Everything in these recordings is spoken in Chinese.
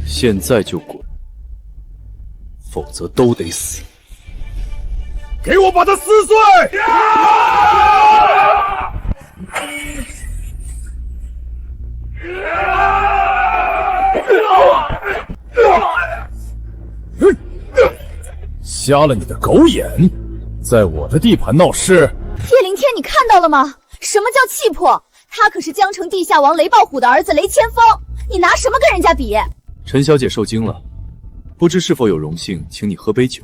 现在就滚，否则都得死！给我把他撕碎！瞎了你的狗眼，在我的地盘闹事！叶灵天，你看到了吗？什么叫气魄？他可是江城地下王雷暴虎的儿子雷千锋，你拿什么跟人家比？陈小姐受惊了，不知是否有荣幸请你喝杯酒？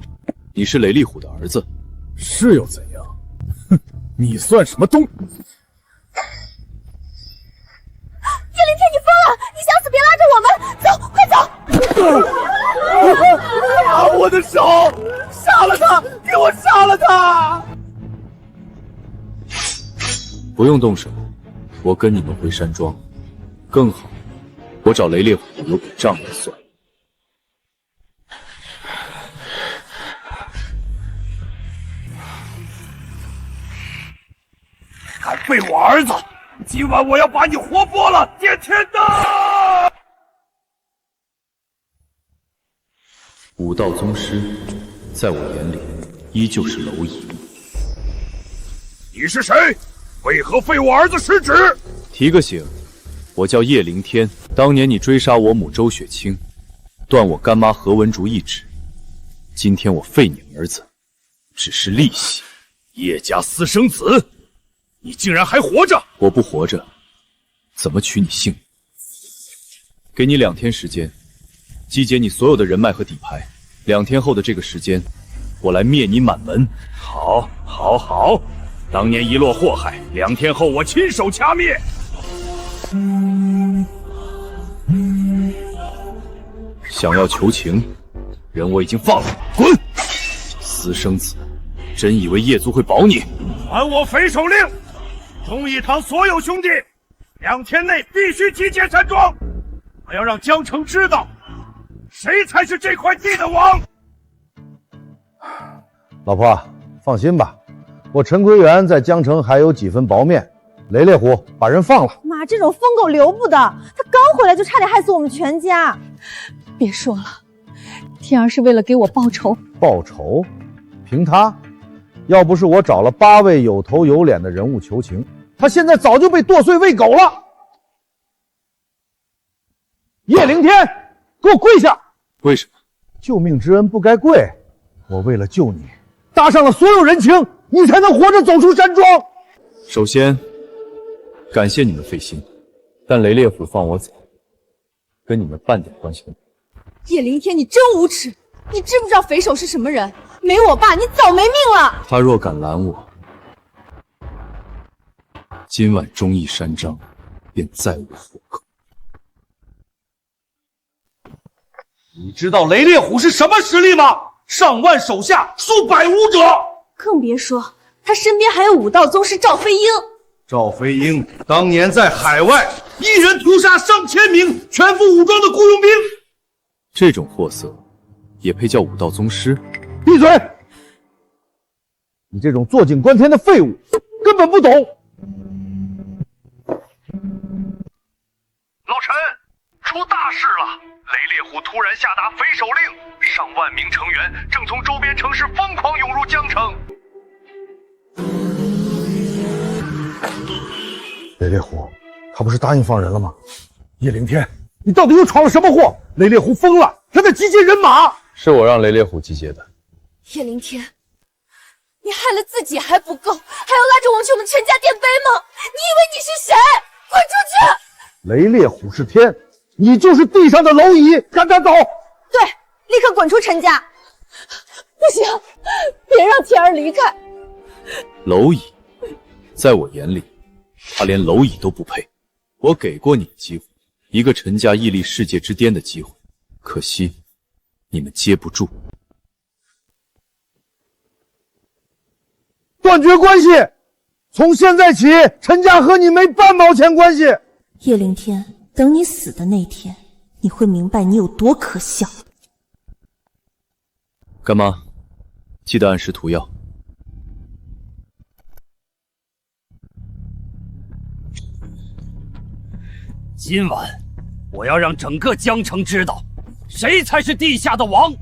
你是雷厉虎的儿子，是又怎样？哼，你算什么东？叶灵天，你疯了！你想死别拉着我们，走，快走！啊！我的手！杀了他！给我杀了他！不用动手，我跟你们回山庄，更好，我找雷烈虎有笔账要算。敢背我儿子，今晚我要把你活剥了！天天的！武道宗师，在我眼里依旧是蝼蚁。你是谁？为何废我儿子失职？提个醒，我叫叶灵天。当年你追杀我母周雪清，断我干妈何文竹一指。今天我废你儿子，只是利息。叶家私生子，你竟然还活着！我不活着，怎么取你性命？给你2天时间，集结你所有的人脉和底牌。2天后的这个时间，我来灭你满门。好，好，好！当年一落祸害，2天后我亲手掐灭。想要求情，人我已经放了，滚！私生子，真以为叶族会保你？传我匪首令，忠义堂所有兄弟，2天内必须集结山庄。我要让江城知道，谁才是这块地的王。老婆，放心吧，我陈奎元在江城还有几分薄面。雷烈虎把人放了。妈，这种疯狗留不得，他刚回来就差点害死我们全家。别说了，天儿是为了给我报仇。报仇？凭他？要不是我找了8位有头有脸的人物求情，他现在早就被剁碎喂狗了。叶灵天，给我跪下！为什么？救命之恩不该跪，我为了救你，搭上了所有人情，你才能活着走出山庄。首先，感谢你们费心，但雷烈虎放我走，跟你们半点关系都没有。叶灵天，你真无耻！你知不知道匪首是什么人？没我爸，你早没命了。他若敢拦我，今晚忠义山庄便再无活口。你知道雷烈虎是什么实力吗？上万手下，数百武者。更别说他身边还有武道宗师赵飞鹰。赵飞鹰当年在海外一人屠杀上千名全副武装的雇佣兵，这种货色也配叫武道宗师？闭嘴！你这种坐井观天的废物根本不懂。老陈，出大事了！雷烈虎突然下达匪首令，上万名成员正从周边城市疯狂涌入江城。雷烈虎，他不是答应放人了吗？叶灵天，你到底又闯了什么祸？雷烈虎疯了，他在集结人马。是我让雷烈虎集结的。叶灵天，你害了自己还不够，还要拉着我们去我们全家垫背吗？你以为你是谁？滚出去！雷烈虎是天，你就是地上的蝼蚁，赶他走！对，立刻滚出陈家！不行，别让天儿离开。蝼蚁，在我眼里，他连蝼蚁都不配。我给过你机会，一个陈家屹立世界之巅的机会，可惜你们接不住。断绝关系，从现在起，陈家和你没半毛钱关系。叶灵天，等你死的那天，你会明白你有多可笑。干妈，记得按时涂药。今晚我要让整个江城知道，谁才是地下的王，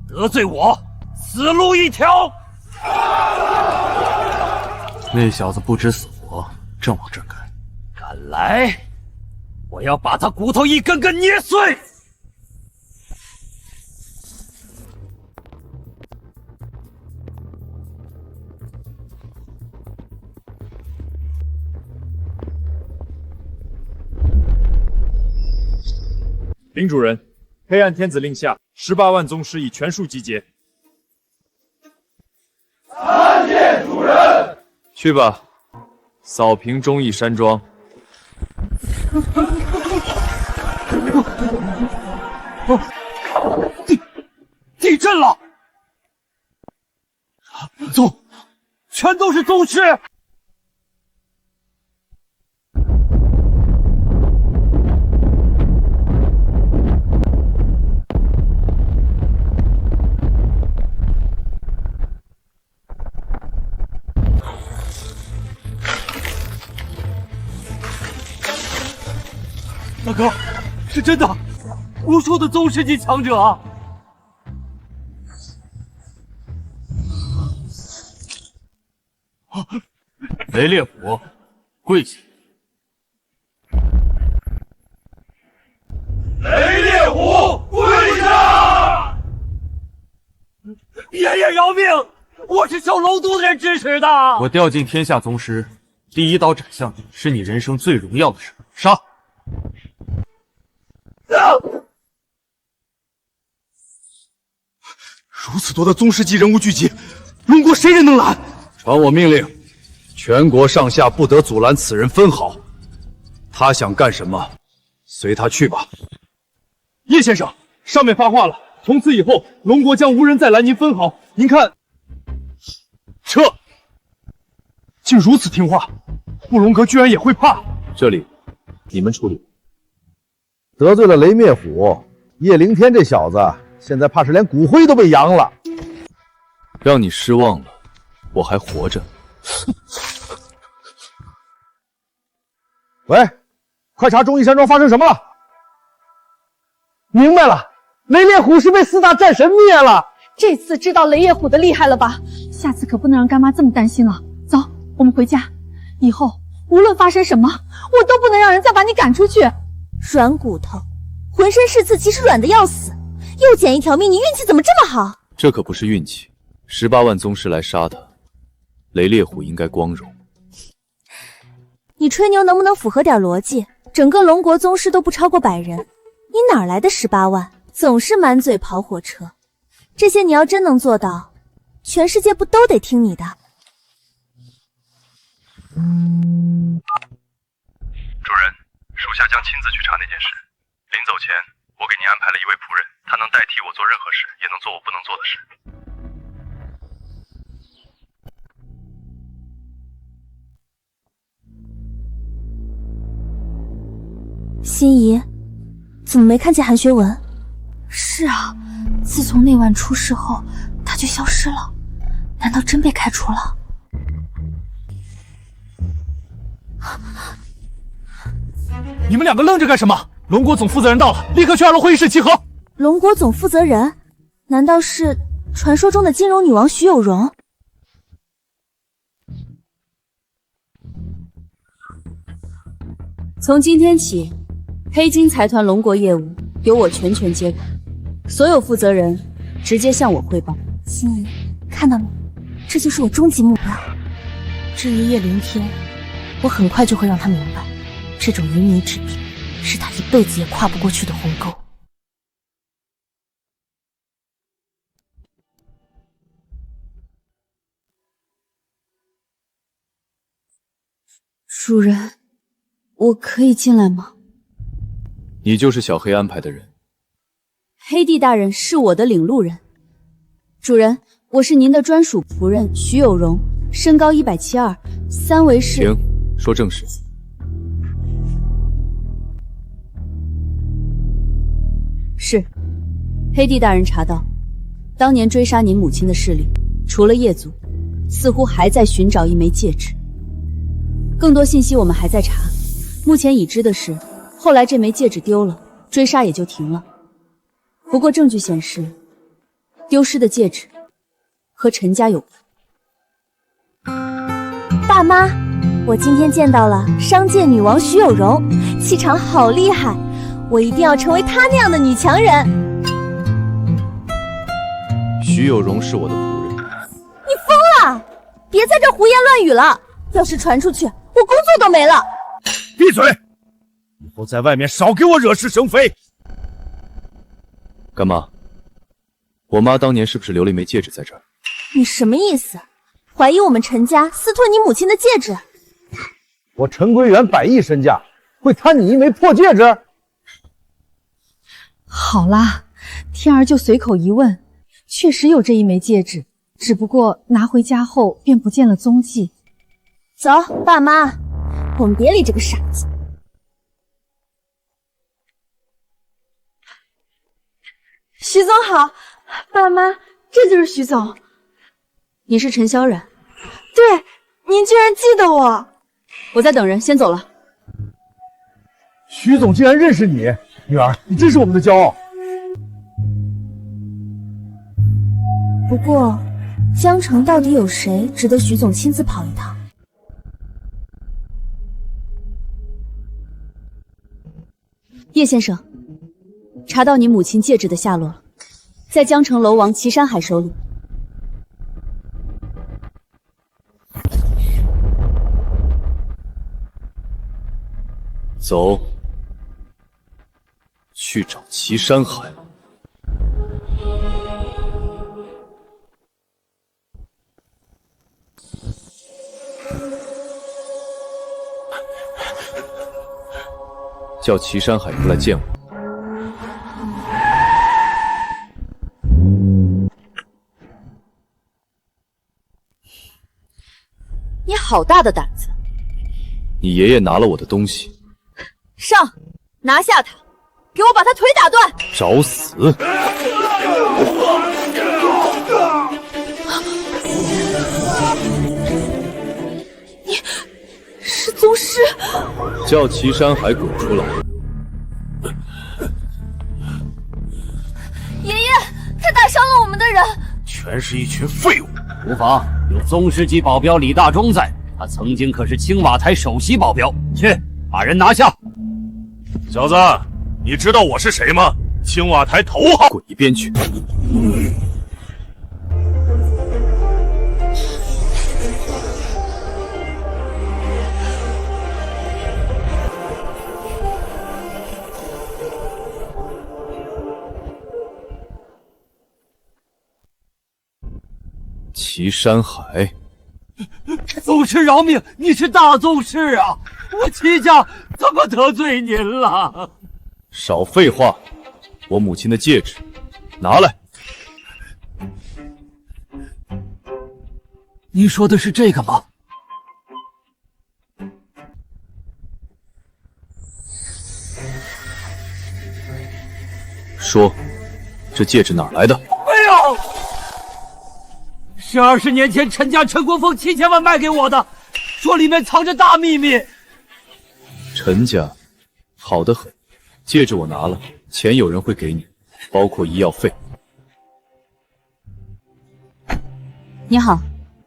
得罪我，死路一条。那小子不知死活，正往这儿赶。敢来，我要把他骨头一根根捏碎。林主人，黑暗天子令下，18万宗师已全数集结。参见主人。去吧，扫平忠义山庄。地震了！全都是宗师。大哥，是真的，无数的宗师级强者啊！雷烈虎，跪下！雷烈虎，跪下！爷爷饶命！我是受龙都的人支持的。我调尽天下宗师，第一刀斩向你，是你人生最荣耀的事。杀！如此多的宗师级人物聚集，龙国谁人能拦？传我命令，全国上下不得阻拦此人分毫。他想干什么，随他去吧。叶先生，上面发话了，从此以后，龙国将无人再拦您分毫。您看，撤！竟如此听话，不龙阁居然也会怕。这里，你们处理。得罪了雷灭虎，叶凌天这小子现在怕是连骨灰都被扬了。让你失望了，我还活着。喂，快查忠义山庄发生什么了？明白了，雷烈虎是被4大战神灭了。这次知道雷烈虎的厉害了吧？下次可不能让干妈这么担心了。走，我们回家。以后无论发生什么，我都不能让人再把你赶出去。软骨头，浑身是刺，其实软的要死。又捡一条命，你运气怎么这么好？这可不是运气，18万宗师来杀他，雷烈虎应该光荣。你吹牛能不能符合点逻辑？整个龙国宗师都不超过100人，你哪来的18万？总是满嘴跑火车，这些你要真能做到，全世界不都得听你的？主人，属下将亲自去查那件事。临走前，我给您安排了一位仆人，他能代替我做任何事，也能做我不能做的事。心仪，怎么没看见韩学文？是啊，自从那晚出事后，他就消失了。难道真被开除了？你们两个愣着干什么？龙国总负责人到了，立刻去2楼会议室集合。龙国总负责人？难道是传说中的金融女王徐有容？从今天起，黑金财团龙国业务由我全权接管，所有负责人直接向我汇报。心仪，看到没？这就是我终极目标。至于叶凌天，我很快就会让他明白，这种以你治病，是他一辈子也跨不过去的鸿沟。主人，我可以进来吗？你就是小黑安排的人。黑帝大人是我的领路人。主人，我是您的专属仆人徐有容，身高172，三围是。停，说正事。是，黑帝大人查到，当年追杀您母亲的势力，除了业族，似乎还在寻找一枚戒指。更多信息我们还在查，目前已知的是，后来这枚戒指丢了，追杀也就停了。不过证据显示，丢失的戒指和陈家有关。爸妈，我今天见到了商界女王徐有容，气场好厉害，我一定要成为她那样的女强人。徐有容是我的仆人。你疯了！别在这胡言乱语了，要是传出去，我工作都没了。闭嘴！以后在外面少给我惹是生非。干妈，我妈当年是不是留了一枚戒指在这儿？你什么意思？怀疑我们陈家私吞你母亲的戒指？我陈归元100亿身价，会贪你一枚破戒指？好啦，天儿就随口一问，确实有这一枚戒指，只不过拿回家后便不见了踪迹。走，爸妈，我们别理这个傻子。徐总好，爸妈，这就是徐总。你是陈萧然？对，您居然记得我。我在等人，先走了。徐总竟然认识你，女儿，你真是我们的骄傲。不过，江城到底有谁值得徐总亲自跑一趟？叶先生，查到你母亲戒指的下落了，在江城楼王祁山海手里。走，去找祁山海。叫祁山海出来见我。你好大的胆子！你爷爷拿了我的东西，上，拿下他，给我把他腿打断！找死！你是宗师？叫祁山海滚出来！爷爷，他打伤了我们的人，全是一群废物。无妨，有宗师级保镖李大忠在，他曾经可是青瓦台首席保镖。去，把人拿下！小子，你知道我是谁吗？青瓦台头号。滚一边去！祁山海，宗师饶命！你是大宗师啊！我祁家怎么得罪您了？少废话！我母亲的戒指，拿来！你说的是这个吗？说，这戒指哪儿来的？没有，是20年前陈家陈国峰7000万卖给我的，说里面藏着大秘密。陈家，好得很。戒指我拿了，钱有人会给你，包括医药费。你好，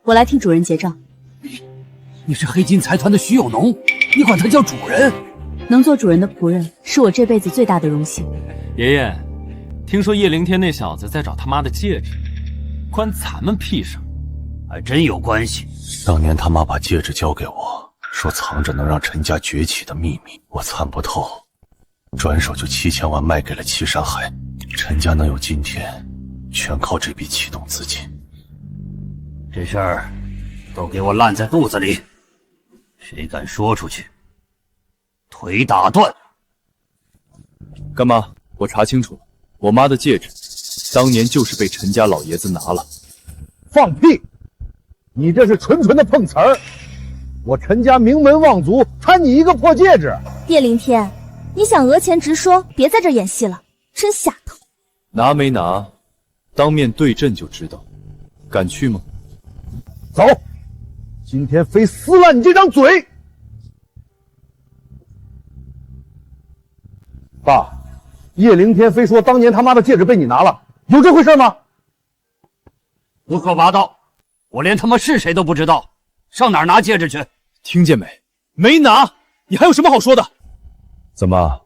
我来替主人结账。你是黑金财团的徐有农，你管他叫主人？能做主人的仆人，是我这辈子最大的荣幸。爷爷，听说叶灵天那小子在找他妈的戒指，关咱们屁事？还真有关系。当年他妈把戒指交给我，说藏着能让陈家崛起的秘密，我参不透，转手就7000万卖给了祁山海。陈家能有今天，全靠这笔启动资金。这事儿都给我烂在肚子里，谁敢说出去，腿打断！干妈，我查清楚了，我妈的戒指当年就是被陈家老爷子拿了。放屁！你这是纯纯的碰瓷儿！我陈家名门望族，贪你一个破戒指！叶灵天，你想讹钱直说，别在这演戏了，真下头。拿没拿，当面对阵就知道。敢去吗？走，今天非撕烂你这张嘴！爸，叶凌天非说当年他妈的戒指被你拿了，有这回事吗？胡说八道！我连他妈是谁都不知道，上哪儿拿戒指去？听见没？没拿，你还有什么好说的？怎么，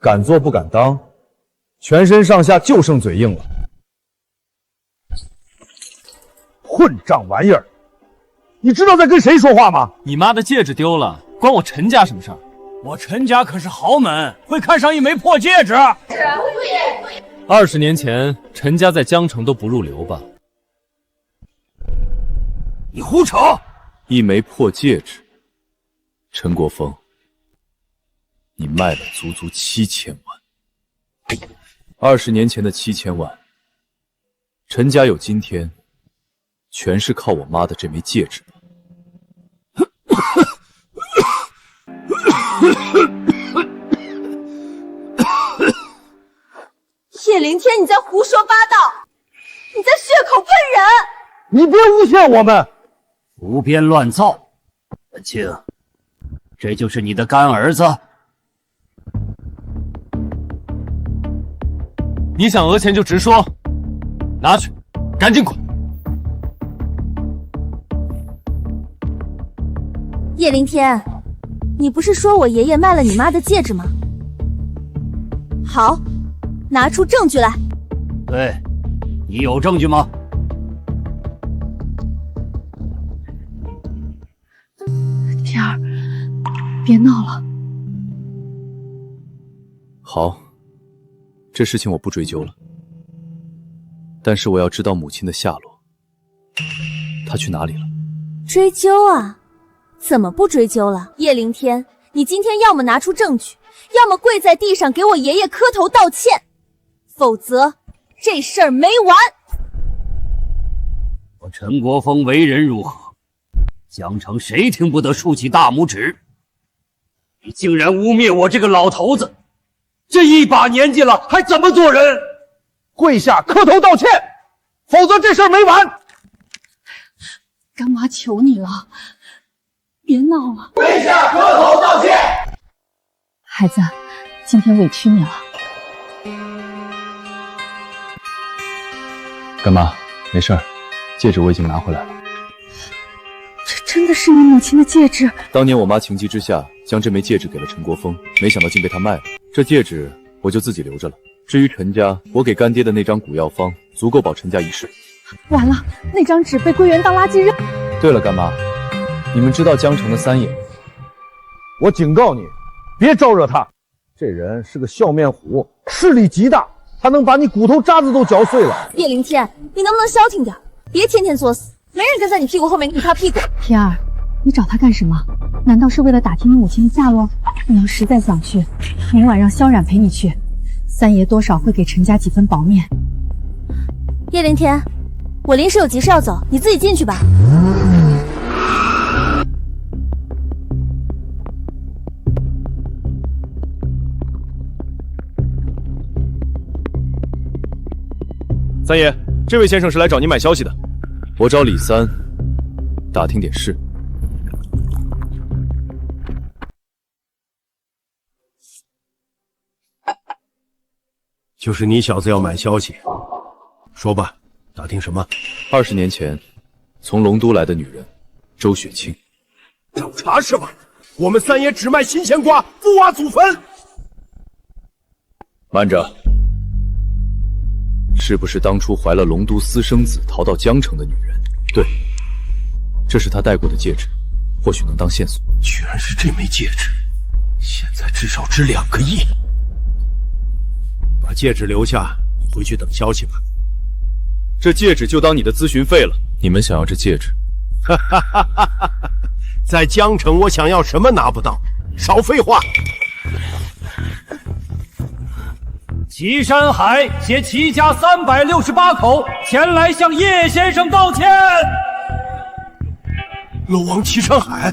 敢做不敢当？全身上下就剩嘴硬了。混账玩意儿！你知道在跟谁说话吗？你妈的戒指丢了，关我陈家什么事儿？我陈家可是豪门，会看上一枚破戒指？20年前，陈家在江城都不入流吧？你胡扯！一枚破戒指，陈国峰，你卖了足足7000万。20年前的7000万，陈家有今天，全是靠我妈的这枚戒指吧？叶凌天，你在胡说八道，你在血口喷人！你别诬陷我们，胡编乱造。文清，这就是你的干儿子？你想讹钱就直说，拿去，赶紧滚！叶凌天，你不是说我爷爷卖了你妈的戒指吗？好，拿出证据来。对，你有证据吗？天儿，别闹了。好，这事情我不追究了，但是我要知道母亲的下落，她去哪里了？追究啊？怎么不追究了？叶凌天，你今天要么拿出证据，要么跪在地上给我爷爷磕头道歉，否则这事儿没完。我陈国峰为人如何？江城谁听不得竖起大拇指？你竟然污蔑我这个老头子！这一把年纪了，还怎么做人？跪下磕头道歉，否则这事儿没完！干妈求你了，别闹了！跪下磕头道歉！孩子，今天委屈你了。干妈，没事儿，戒指我已经拿回来了。这真的是你母亲的戒指？当年我妈情急之下将这枚戒指给了陈国峰，没想到竟被他卖了。这戒指我就自己留着了。至于陈家，我给干爹的那张古药方足够保陈家一世。完了，那张纸被桂圆当垃圾扔。对了，干妈，你们知道江城的三爷？我警告你，别招惹他。这人是个笑面虎，势力极大，他能把你骨头渣子都嚼碎了。叶凌天，你能不能消停点？别天天作死，没人跟在你屁股后面给你擦屁股。天儿，你找他干什么？难道是为了打听你母亲的下落？你要实在想去，明晚让萧冉陪你去，三爷多少会给陈家几分薄面。叶凌天，我临时有急事要走，你自己进去吧。三爷，这位先生是来找您买消息的。我找李三打听点事。就是你小子要买消息，说吧，打听什么？20年前，从龙都来的女人周雪清。找茬是吧？我们三爷只卖新鲜瓜，不挖祖坟。慢着，是不是当初怀了龙都私生子逃到江城的女人？对，这是她戴过的戒指，或许能当线索。居然是这枚戒指，现在至少值2个亿。把戒指留下，你回去等消息吧。这戒指就当你的咨询费了。你们想要这戒指？哈哈哈哈哈！在江城，我想要什么拿不到？少废话！祁山海携祁家368口前来向叶先生道歉。龙王祁山海。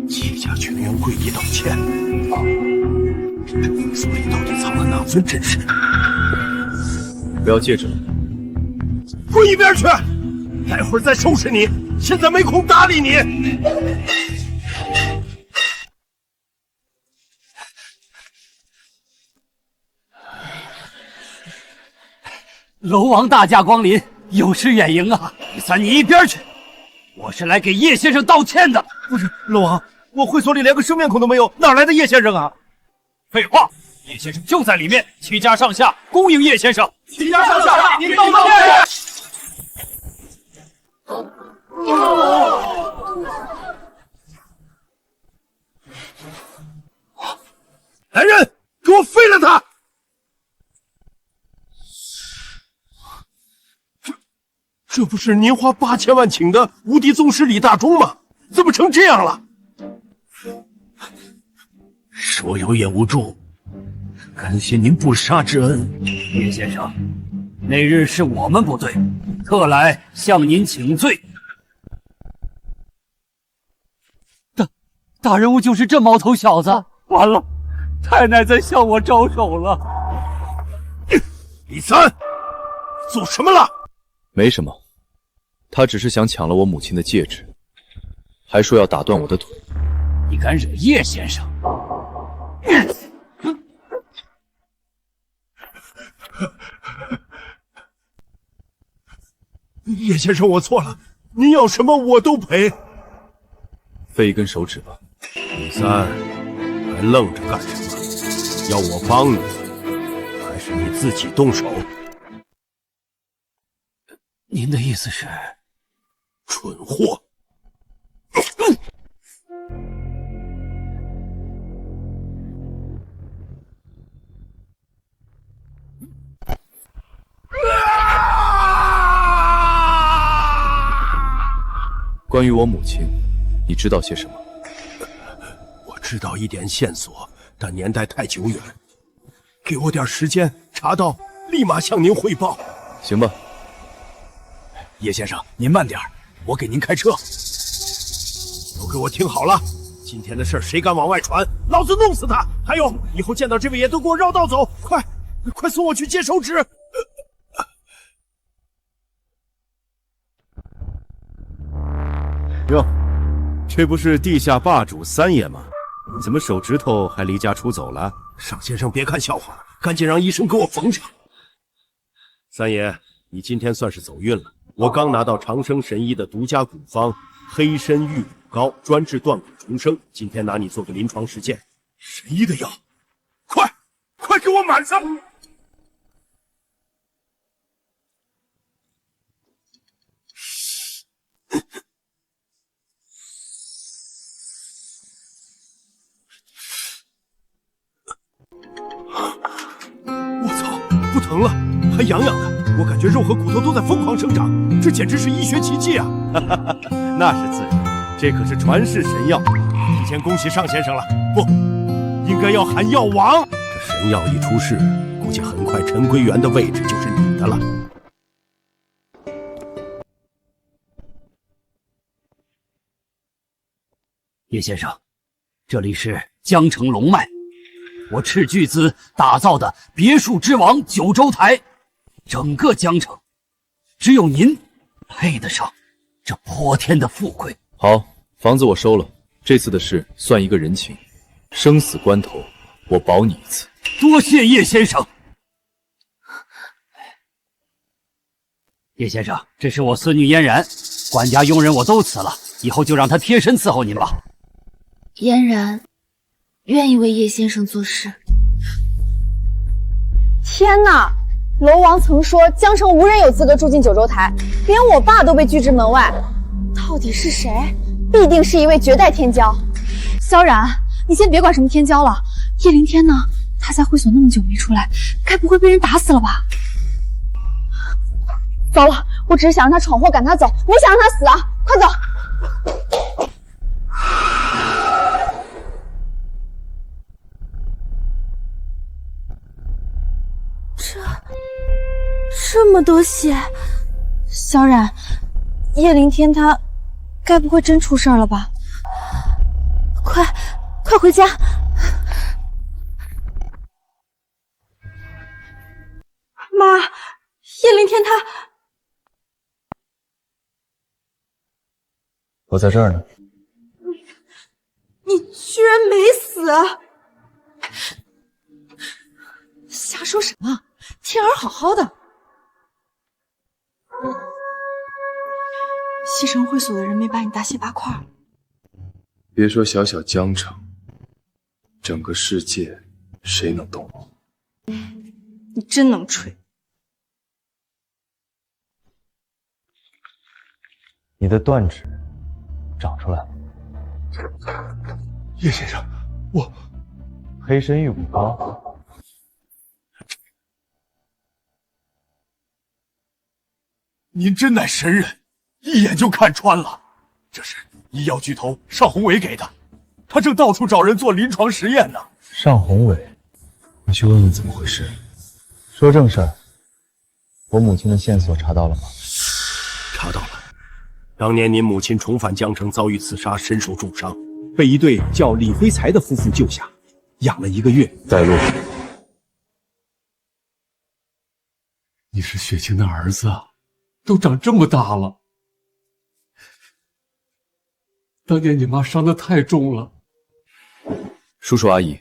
祁家全员跪地道歉。这封书里到底藏了哪份真实？不要戒指了，滚一边去！待会儿再收拾你！现在没空搭理你。楼王大驾光临，有失远迎啊！李三，你一边去！我是来给叶先生道歉的。不是，楼王，我会所里连个生面孔都没有，哪来的叶先生啊？废话，叶先生就在里面，齐家上下恭迎叶先生。齐家上下，您道歉。来人，给我废了他！这不是您花8000万请的无敌宗师李大忠吗？怎么成这样了？说有眼无珠，感谢您不杀之恩，叶先生。那日是我们不对，特来向您请罪。大人物就是这毛头小子，完了，太奶在向我招手了。李三，做什么了？没什么，他只是想抢了我母亲的戒指，还说要打断我的腿。你敢惹叶先生？叶先生，我错了，您要什么我都赔。废一根手指吧。李三，还愣着干什么？要我帮你，还是你自己动手？您的意思是？蠢货！关于我母亲，你知道些什么？我知道一点线索，但年代太久远，给我点时间查到，立马向您汇报。行吧。叶先生，您慢点，我给您开车。都给我听好了，今天的事谁敢往外传，老子弄死他！还有，以后见到这位爷都给我绕道走，快送我去接手指！哟，这不是地下霸主三爷吗？怎么手指头还离家出走了？尚先生别看笑话了，赶紧让医生给我缝上。三爷，你今天算是走运了。我刚拿到长生神医的独家古方黑参玉骨膏，专治断骨重生，今天拿你做个临床实践。神医的药，快给我满上！我操，不疼了，还痒痒的。我感觉肉和骨头都在疯狂生长，这简直是医学奇迹啊！那是自然，这可是传世神药。提前恭喜尚先生了，不，应该要喊药王。这神药一出世，估计很快陈归元的位置就是你的了。叶先生，这里是江城龙脉，我斥巨资打造的别墅之王九州台。整个江城，只有您配得上这泼天的富贵。好，房子我收了，这次的事算一个人情，生死关头我保你一次。多谢叶先生。叶先生，这是我孙女嫣然，管家佣人我都辞了，以后就让她贴身伺候您吧。嫣然愿意为叶先生做事。天哪！楼王曾说江城无人有资格住进九州台，连我爸都被拒之门外。到底是谁？必定是一位绝代天骄。萧然，你先别管什么天骄了。叶凌天呢？他在会所那么久没出来，该不会被人打死了吧？糟了，我只是想让他闯祸赶他走，没想让他死啊！快走！这么多血，萧然，叶凌天他该不会真出事了吧？快回家！妈，叶凌天他……我在这儿呢。你居然没死！瞎说什么？天儿好好的。西城会所的人没把你大卸八块。别说小小江城，整个世界谁能动我？你真能吹。你的断指长出来了。叶先生，我黑参玉骨膏。您真乃神人，一眼就看穿了。这是医药巨头尚宏伟给的，他正到处找人做临床实验呢。尚宏伟，我去问问怎么回事。说正事儿，我母亲的线索查到了吗？查到了。当年您母亲重返江城，遭遇刺杀，身受重伤，被一对叫李辉才的夫妇救下，养了1个月。带路。你是雪晴的儿子啊，都长这么大了。当年你妈伤得太重了。叔叔阿姨，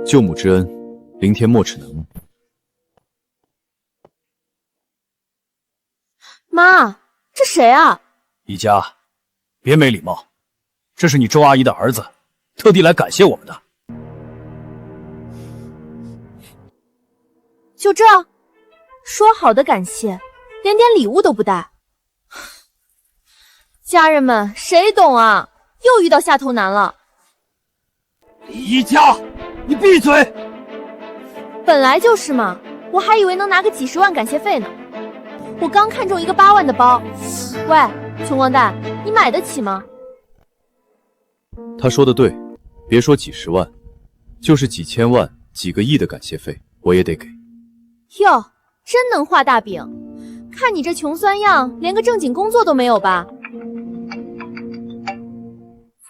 救母之恩，凌天莫齿能。妈，这谁啊？一家，别没礼貌，这是你周阿姨的儿子，特地来感谢我们的。就这？说好的感谢，连点礼物都不带。家人们，谁懂啊？又遇到下头难了。一家，你闭嘴！本来就是嘛，我还以为能拿个几十万感谢费呢。我刚看中一个8万的包，喂，穷光蛋，你买得起吗？他说的对，别说几十万，就是几千万、几个亿的感谢费，我也得给。哟，真能画大饼，看你这穷酸样，连个正经工作都没有吧？死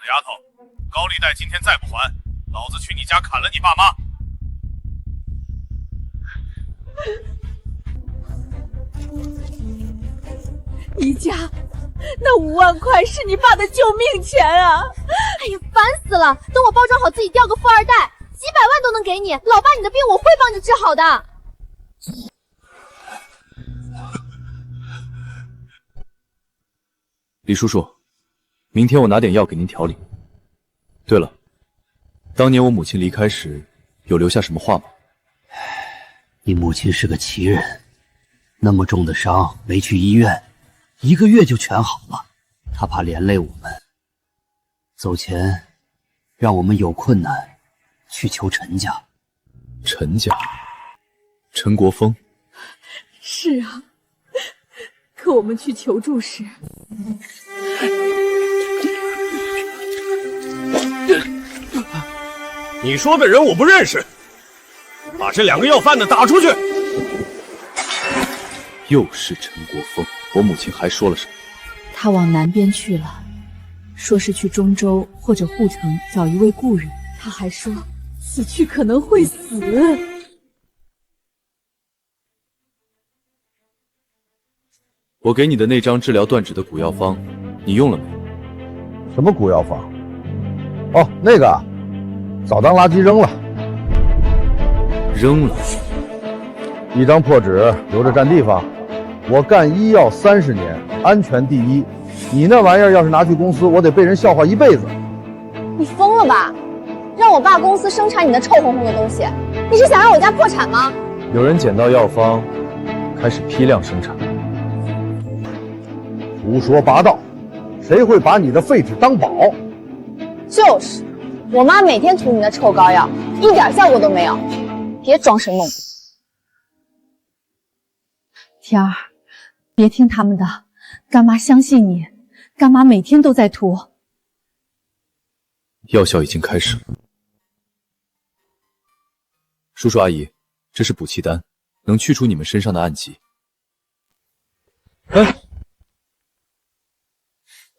丫头，高利贷今天再不还，老子去你家砍了你爸妈！一家，那5万块是你爸的救命钱啊！哎呀，烦死了！等我包装好自己钓个富二代，几百万都能给你。老爸，你的病我会帮你治好的。李叔叔，明天我拿点药给您调理。对了，当年我母亲离开时，有留下什么话吗？你母亲是个奇人，那么重的伤没去医院，1个月就全好了。她怕连累我们，走前让我们有困难去求陈家。陈家？陈国峰？是啊，可我们去求助时，你说的人我不认识，把这2个要饭的打出去！又是陈国峰，我母亲还说了什么？他往南边去了，说是去中州或者护城找一位故人。他还说此去可能会死。我给你的那张治疗断指的古药方，你用了没？什么古药方？哦，那个早当垃圾扔了。扔了？一张破纸留着占地方。我干医药30年，安全第一。你那玩意儿要是拿去公司，我得被人笑话一辈子。你疯了吧？让我爸公司生产你的臭烘烘的东西，你是想让我家破产吗？有人捡到药方，开始批量生产。胡说八道，谁会把你的废纸当宝？就是，我妈每天涂你的臭膏药，一点效果都没有。别装神弄鬼。天儿，别听他们的，干妈相信你，干妈每天都在涂。药效已经开始了。叔叔阿姨，这是补气丹，能去除你们身上的暗疾。哎，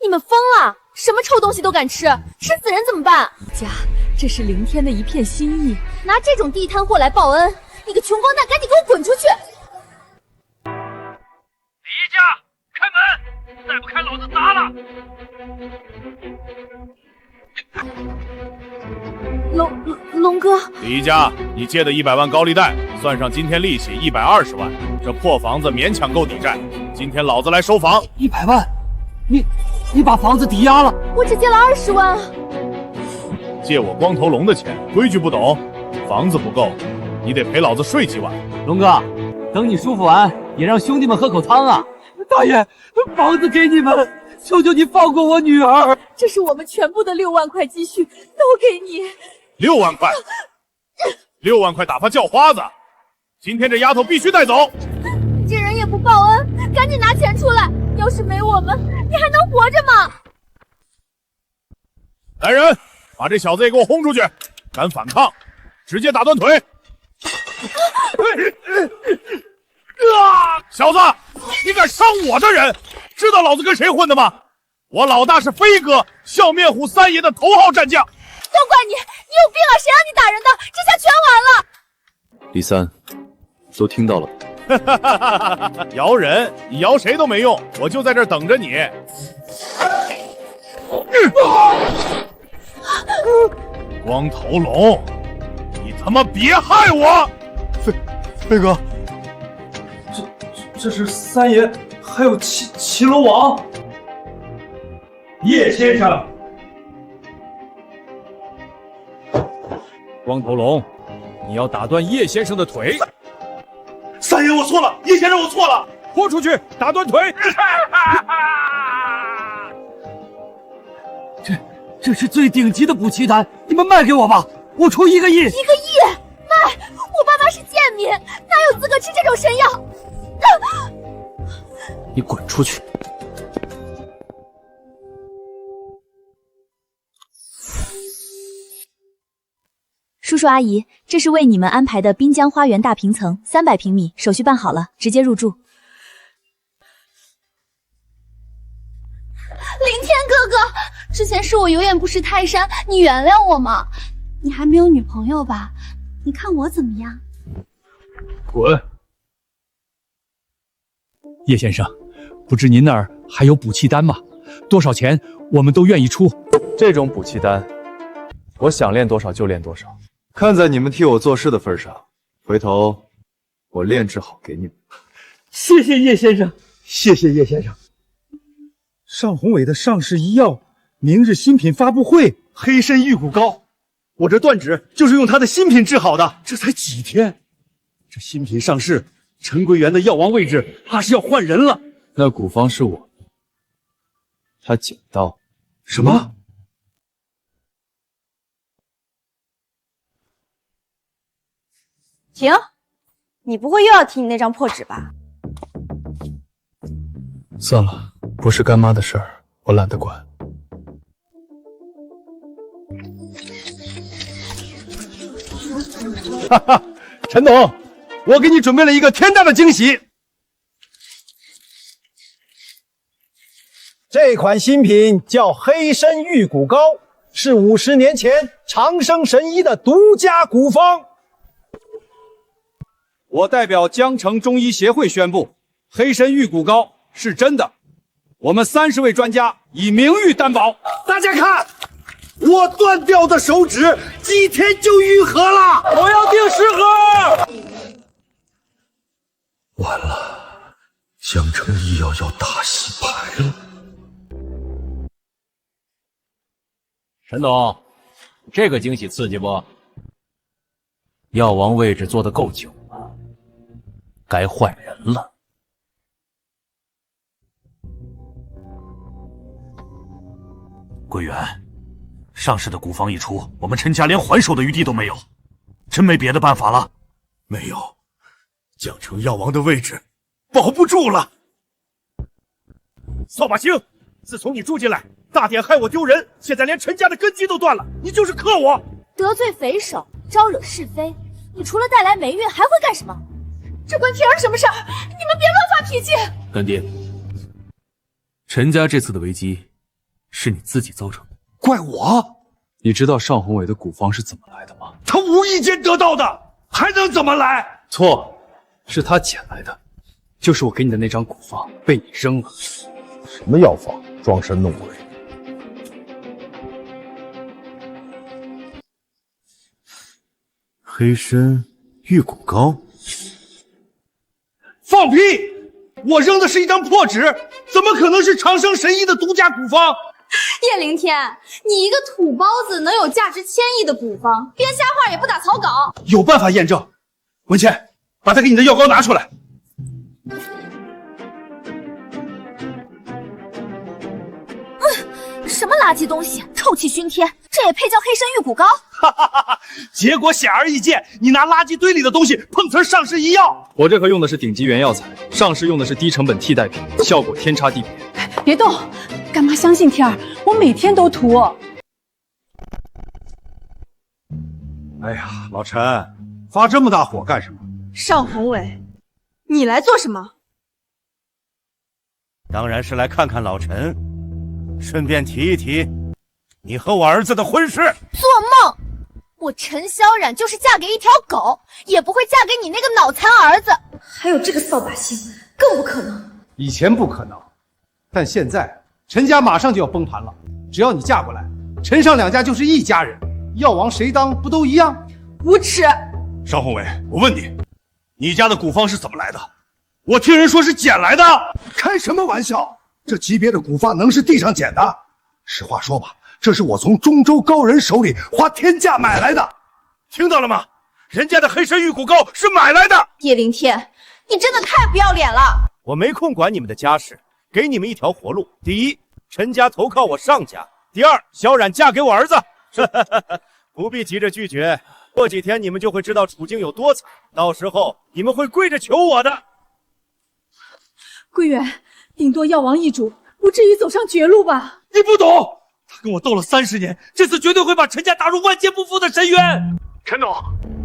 你们疯了？什么臭东西都敢吃，吃死人怎么办？家，这是凌天的一片心意，拿这种地摊货来报恩，你个穷光蛋，赶紧给我滚出去！李家，开门！再不开，老子砸了！李家，你借的100万高利贷，算上今天利息120万，这破房子勉强够抵债。今天老子来收房。100万？你把房子抵押了？我只借了20万。借我光头龙的钱，规矩不懂，房子不够，你得陪老子睡几晚。龙哥，等你舒服完，也让兄弟们喝口汤啊！大爷，房子给你们，求求你放过我女儿。这是我们全部的6万块积蓄，都给你。6万块，6万块打发叫花子！今天这丫头必须带走。这人也不报恩，赶紧拿钱出来！要是没我们，你还能活着吗？来人，把这小子也给我轰出去！敢反抗，直接打断腿！小子，你敢伤我的人，知道老子跟谁混的吗？我老大是飞哥，笑面虎三爷的头号战将。都怪你，你有病啊！谁让你打人的？这下全完了。李三，都听到了吧？摇人，你摇谁都没用，我就在这儿等着你。光头龙，你他妈别害我！飞哥，这是三爷，还有齐楼王。叶先生，光头龙，你要打断叶先生的腿。三爷，我错了，叶先生，我错了，豁出去，打断腿！这是最顶级的补气丹，你们卖给我吧，我出1个亿。1个亿卖？我爸妈是贱民，哪有资格吃这种神药？你滚出去！叔叔阿姨，这是为你们安排的滨江花园大平层，300平米，手续办好了，直接入住。凌天哥哥，之前是我有眼不识泰山，你原谅我嘛。你还没有女朋友吧？你看我怎么样？滚！叶先生，不知您那儿还有补气丹吗？多少钱我们都愿意出。这种补气丹，我想练多少就练多少。看在你们替我做事的份上，回头我炼制好给你们。谢谢叶先生，谢谢叶先生。尚宏伟的上市医药明日新品发布会，黑参玉骨膏，我这断指就是用他的新品治好的。这才几天，这新品上市，陈桂元的药王位置怕是要换人了。那古方是我的，他捡到。什么？停！你不会又要提你那张破纸吧？算了，不是干妈的事儿，我懒得管。哈哈，陈董，我给你准备了一个天大的惊喜。这款新品叫黑参玉骨膏，是50年前长生神医的独家古方。我代表江城中医协会宣布，黑参玉骨膏是真的，我们30位专家以名誉担保。大家看，我断掉的手指几天就愈合了，我要订10盒。完了，江城医药要大洗牌了。陈董，这个惊喜刺激不？药王位置坐得够久了，该换人了。桂圆，上市的古方一出，我们陈家连还手的余地都没有，真没别的办法了。没有，江城药王的位置保不住了。扫把星，自从你住进来，大典害我丢人，现在连陈家的根基都断了，你就是克我！得罪匪首，招惹是非，你除了带来霉运还会干什么？这关天儿什么事儿？你们别乱发脾气！干爹，陈家这次的危机是你自己造成的。怪我？你知道尚宏伟的古方是怎么来的吗？他无意间得到的，还能怎么来？错，是他捡来的，就是我给你的那张古方被你扔了。什么药方？装神弄鬼！黑参玉骨膏？放屁！我扔的是一张破纸，怎么可能是长生神医的独家古方？叶凌天，你一个土包子能有价值千亿的古方，编瞎话也不打草稿。有办法验证。文倩，把他给你的药膏拿出来。什么垃圾东西，臭气熏天，这也配叫黑参玉骨膏？哈哈哈哈！结果显而易见，你拿垃圾堆里的东西碰瓷上市医药。我这可用的是顶级原药材，上市用的是低成本替代品，效果天差地别。别动，干妈相信天儿，我每天都涂。哎呀，老陈，发这么大火干什么？邵宏伟，你来做什么？当然是来看看老陈，顺便提一提你和我儿子的婚事。做梦！我陈萧冉就是嫁给一条狗，也不会嫁给你那个脑残儿子。还有这个扫把星，更不可能。以前不可能，但现在陈家马上就要崩盘了。只要你嫁过来，陈尚两家就是一家人，药王谁当不都一样？无耻！邵宏伟，我问你，你家的古方是怎么来的？我听人说是捡来的。开什么玩笑？这级别的古方能是地上捡的？实话说吧，这是我从中州高人手里花天价买来的。听到了吗？人家的黑参玉骨膏是买来的。叶凌天，你真的太不要脸了！我没空管你们的家事，给你们一条活路：第一，陈家投靠我尚家；第二，萧冉嫁给我儿子。不必急着拒绝，过几天你们就会知道处境有多惨，到时候你们会跪着求我的。桂圆，顶多药王易主，不至于走上绝路吧？你不懂，他跟我斗了30年，这次绝对会把陈家打入万劫不复的深渊。陈总，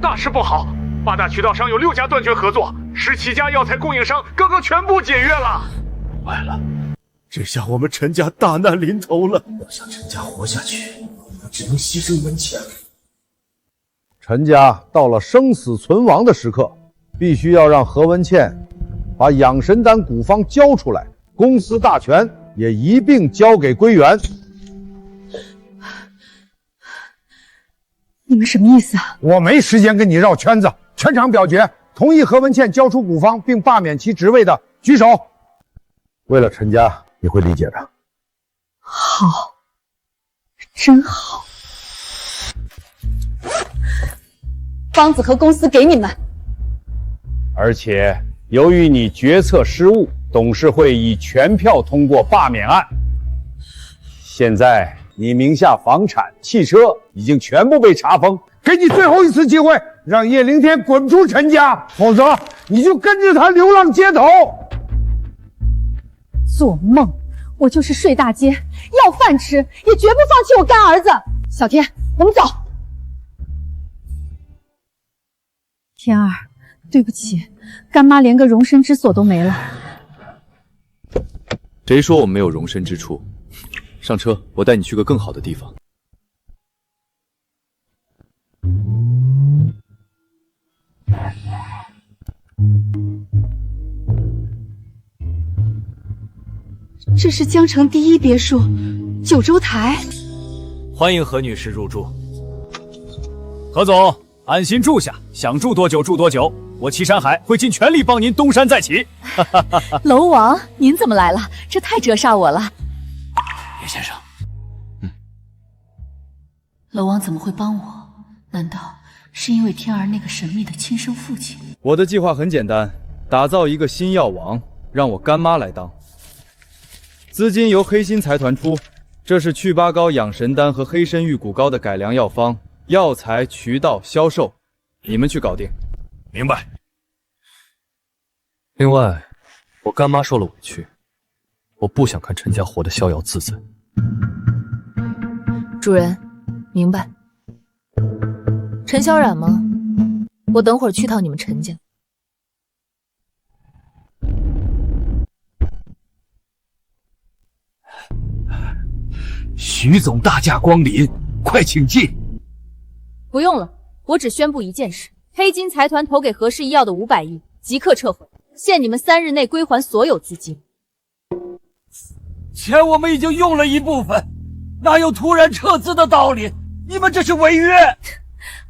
大事不好！8大渠道商有6家断绝合作，17家药材供应商刚刚全部解约了。坏了，这下我们陈家大难临头了。要想陈家活下去，我只能牺牲文倩。陈家到了生死存亡的时刻，必须要让何文倩把养神丹古方交出来，公司大权也一并交给归元。你们什么意思啊？我没时间跟你绕圈子，全场表决，同意何文倩交出古方并罢免其职位的举手。为了陈家，你会理解的。好，真好。方子和公司给你们。而且由于你决策失误，董事会以全票通过罢免案。现在你名下房产、汽车已经全部被查封，给你最后一次机会，让叶凌天滚出陈家，否则你就跟着他流浪街头。做梦！我就是睡大街要饭吃，也绝不放弃我干儿子。小天，我们走。天儿，对不起，干妈连个容身之所都没了。谁说我没有容身之处？上车，我带你去个更好的地方。这是江城第一别墅，九州台。欢迎何女士入住。何总，安心住下，想住多久住多久。我祁山海会尽全力帮您东山再起。楼王，您怎么来了？这太折煞我了。叶先生，楼王怎么会帮我？难道是因为天儿那个神秘的亲生父亲？我的计划很简单，打造一个新药王，让我干妈来当。资金由黑心财团出，这是去疤膏养神丹和黑参玉骨膏的改良药方，药材、渠道、销售，你们去搞定。明白。另外，我干妈受了委屈，我不想看陈家活得逍遥自在。主人，明白。陈萧冉吗？我等会儿去趟你们陈家。徐总大驾光临，快请进。不用了，我只宣布一件事：黑金财团投给何氏医药的500亿，即刻撤回，限你们3日内归还所有资金。钱我们已经用了一部分，哪有突然撤资的道理？你们这是违约。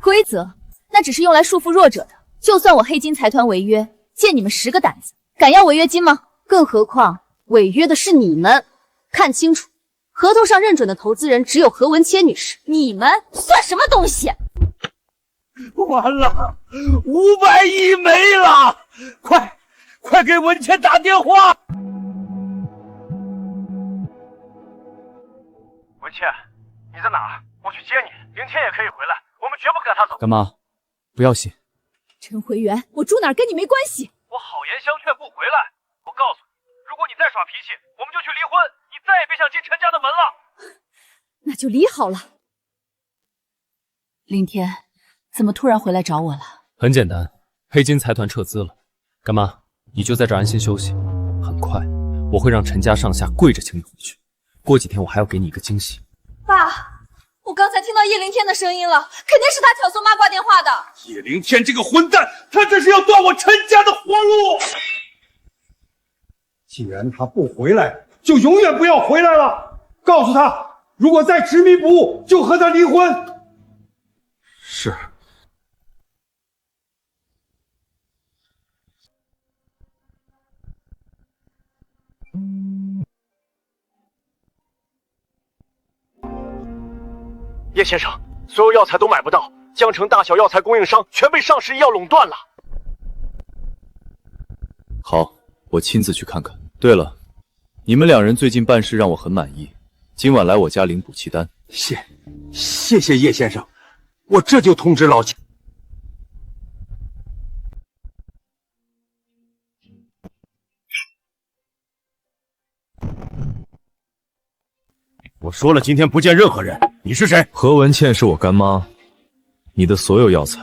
规则那只是用来束缚弱者的。就算我黑金财团违约，借你们10个胆子，敢要违约金吗？更何况违约的是你们，看清楚，合同上认准的投资人只有何文谦女士，你们算什么东西？完了，500亿没了！快给文谦打电话！文谦，你在哪儿？我去接你。明天也可以回来，我们绝不赶他走。干妈，不要信。陈回元，我住哪儿跟你没关系。我好言相劝不回来。我告诉你，如果你再耍脾气，我们就去离婚，你再也别想进陈家的门了。那就离好了。林天，怎么突然回来找我了？很简单，黑金财团撤资了。干妈，你就在这儿安心休息。很快，我会让陈家上下跪着请你回去。过几天我还要给你一个惊喜。爸，我刚才听到叶凌天的声音了，肯定是他挑唆妈挂电话的。叶凌天这个混蛋，他这是要断我陈家的活路。既然他不回来，就永远不要回来了。告诉他，如果再执迷不悟，就和他离婚。是。叶先生，所有药材都买不到，江城大小药材供应商全被上市医药垄断了。好，我亲自去看看。对了，你们两人最近办事让我很满意，今晚来我家领补气单。谢谢叶先生，我这就通知老钱。我说了，今天不见任何人。你是谁？何文倩是我干妈，你的所有药材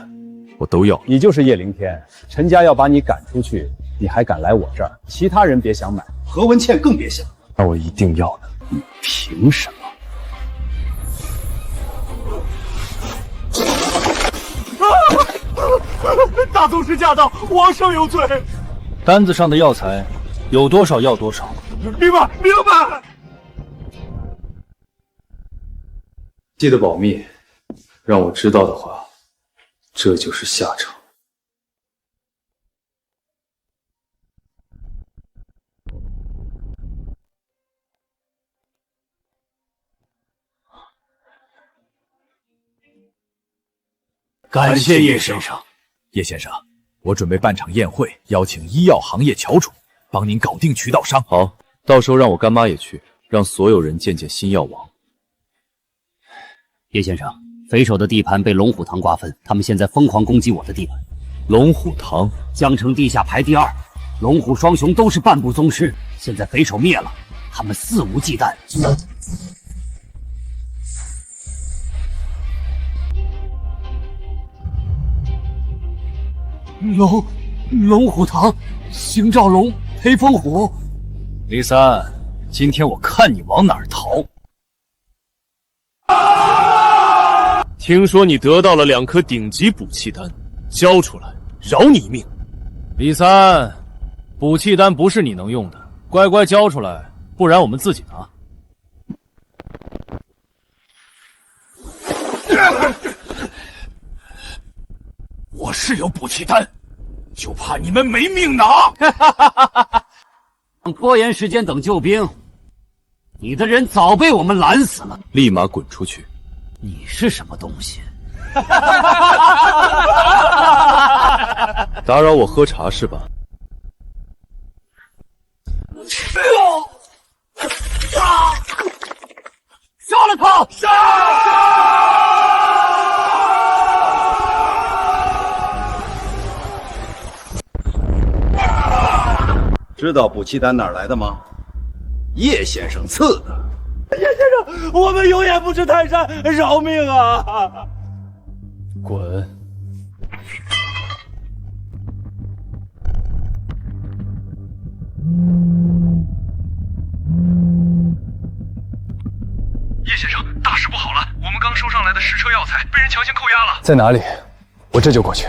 我都要。你就是叶凌天，陈家要把你赶出去，你还敢来我这儿？其他人别想买，何文倩更别想。那我一定要的。你凭什么？大宗师驾到，皇上有罪。单子上的药材有多少要多少。明白。记得保密，让我知道的话，这就是下场。感谢叶先生。叶先生，我准备办场宴会，邀请医药行业翘楚，帮您搞定渠道商。好，到时候让我干妈也去，让所有人见见新药王。叶先生，匪首的地盘被龙虎堂瓜分，他们现在疯狂攻击我的地盘。龙虎堂，江城地下排第2，龙虎双雄都是半步宗师，现在匪首灭了，他们肆无忌惮。龙虎堂，邢兆龙、黑风虎。李三，今天我看你往哪儿逃！听说你得到了2颗顶级补气丹，交出来，饶你一命。李三，补气丹不是你能用的，乖乖交出来，不然我们自己拿。我是有补气丹，就怕你们没命拿。拖延时间等救兵，你的人早被我们拦死了。立马滚出去！你是什么东西？打扰我喝茶是吧？杀了他！知道补气丹哪儿来的吗？叶先生赐的。叶先生，我们有眼不识泰山，饶命啊！滚！叶先生，大事不好了！我们刚收上来的10车药材被人强行扣押了。在哪里？我这就过去。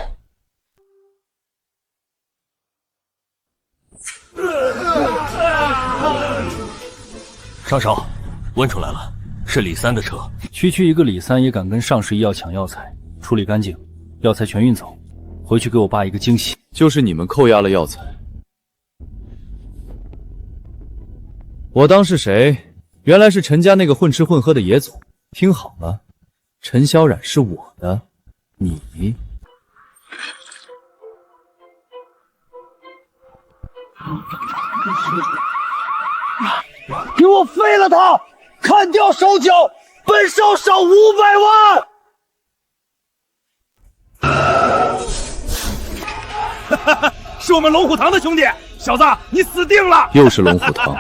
上手，问出来了，是李三的车。区区一个李三也敢跟上市医药抢药材，处理干净，药材全运走，回去给我爸一个惊喜。就是你们扣押了药材，我当是谁？原来是陈家那个混吃混喝的野种。听好了，陈萧冉是我的，你给我废了他，砍掉手脚，本少赏500万。是我们龙虎堂的兄弟，小子，你死定了！又是龙虎堂，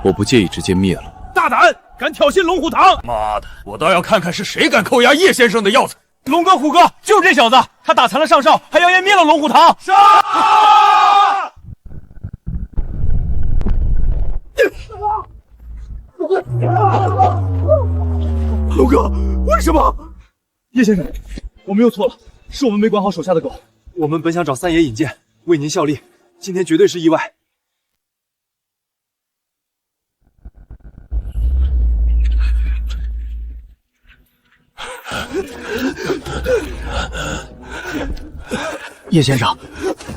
我不介意直接灭了。大胆，敢挑衅龙虎堂！妈的，我倒要看看是谁敢扣押叶先生的药材。龙哥、虎哥，就是这小子，他打残了上少，还扬言灭了龙虎堂。杀！龙哥，为什么？叶先生，我们又错了，是我们没管好手下的狗。我们本想找三爷引荐，为您效力，今天绝对是意外。叶先生，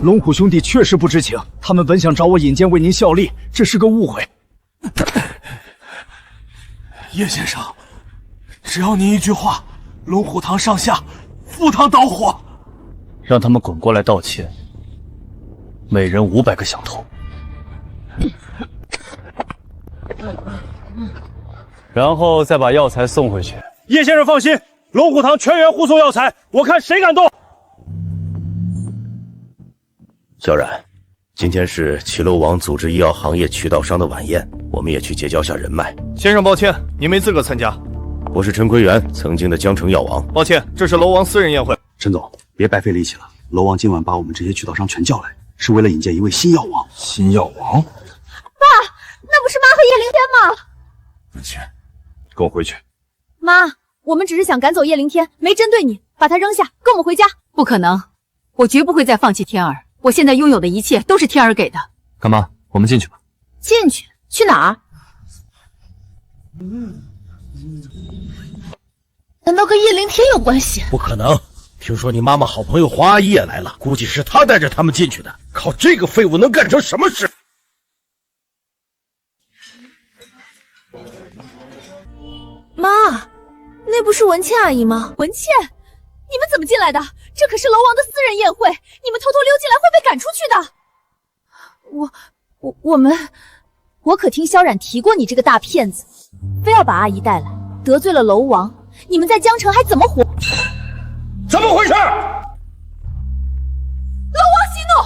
龙虎兄弟确实不知情，他们本想找我引荐为您效力，这是个误会。叶先生，只要您一句话，龙虎堂上下赴汤蹈火。让他们滚过来道歉，每人500个响头，然后再把药材送回去。叶先生放心，龙虎堂全员护送药材，我看谁敢动。萧冉，今天是齐楼王组织医药行业渠道商的晚宴，我们也去结交下人脉。先生，抱歉，您没资格参加。我是陈奎元，曾经的江城药王。抱歉，这是楼王私人宴会。陈总，别白费力气了。楼王今晚把我们这些渠道商全叫来，是为了引荐一位新药王。新药王？爸，那不是妈和叶凌天吗？文倩，跟我回去。妈，我们只是想赶走叶凌天，没针对你，把他扔下，跟我们回家。不可能，我绝不会再放弃天儿。我现在拥有的一切都是天儿给的。干妈，我们进去吧。进去？去哪儿？难道跟叶凌天有关系？不可能，听说你妈妈好朋友黄阿姨也来了，估计是她带着他们进去的。靠这个废物能干成什么事？妈，那不是文倩阿姨吗？文倩，你们怎么进来的？这可是楼王的私人宴会，你们偷偷溜进来会被赶出去的。我可听萧冉提过你这个大骗子，非要把阿姨带来，得罪了楼王，你们在江城还怎么活？怎么回事？楼王息怒，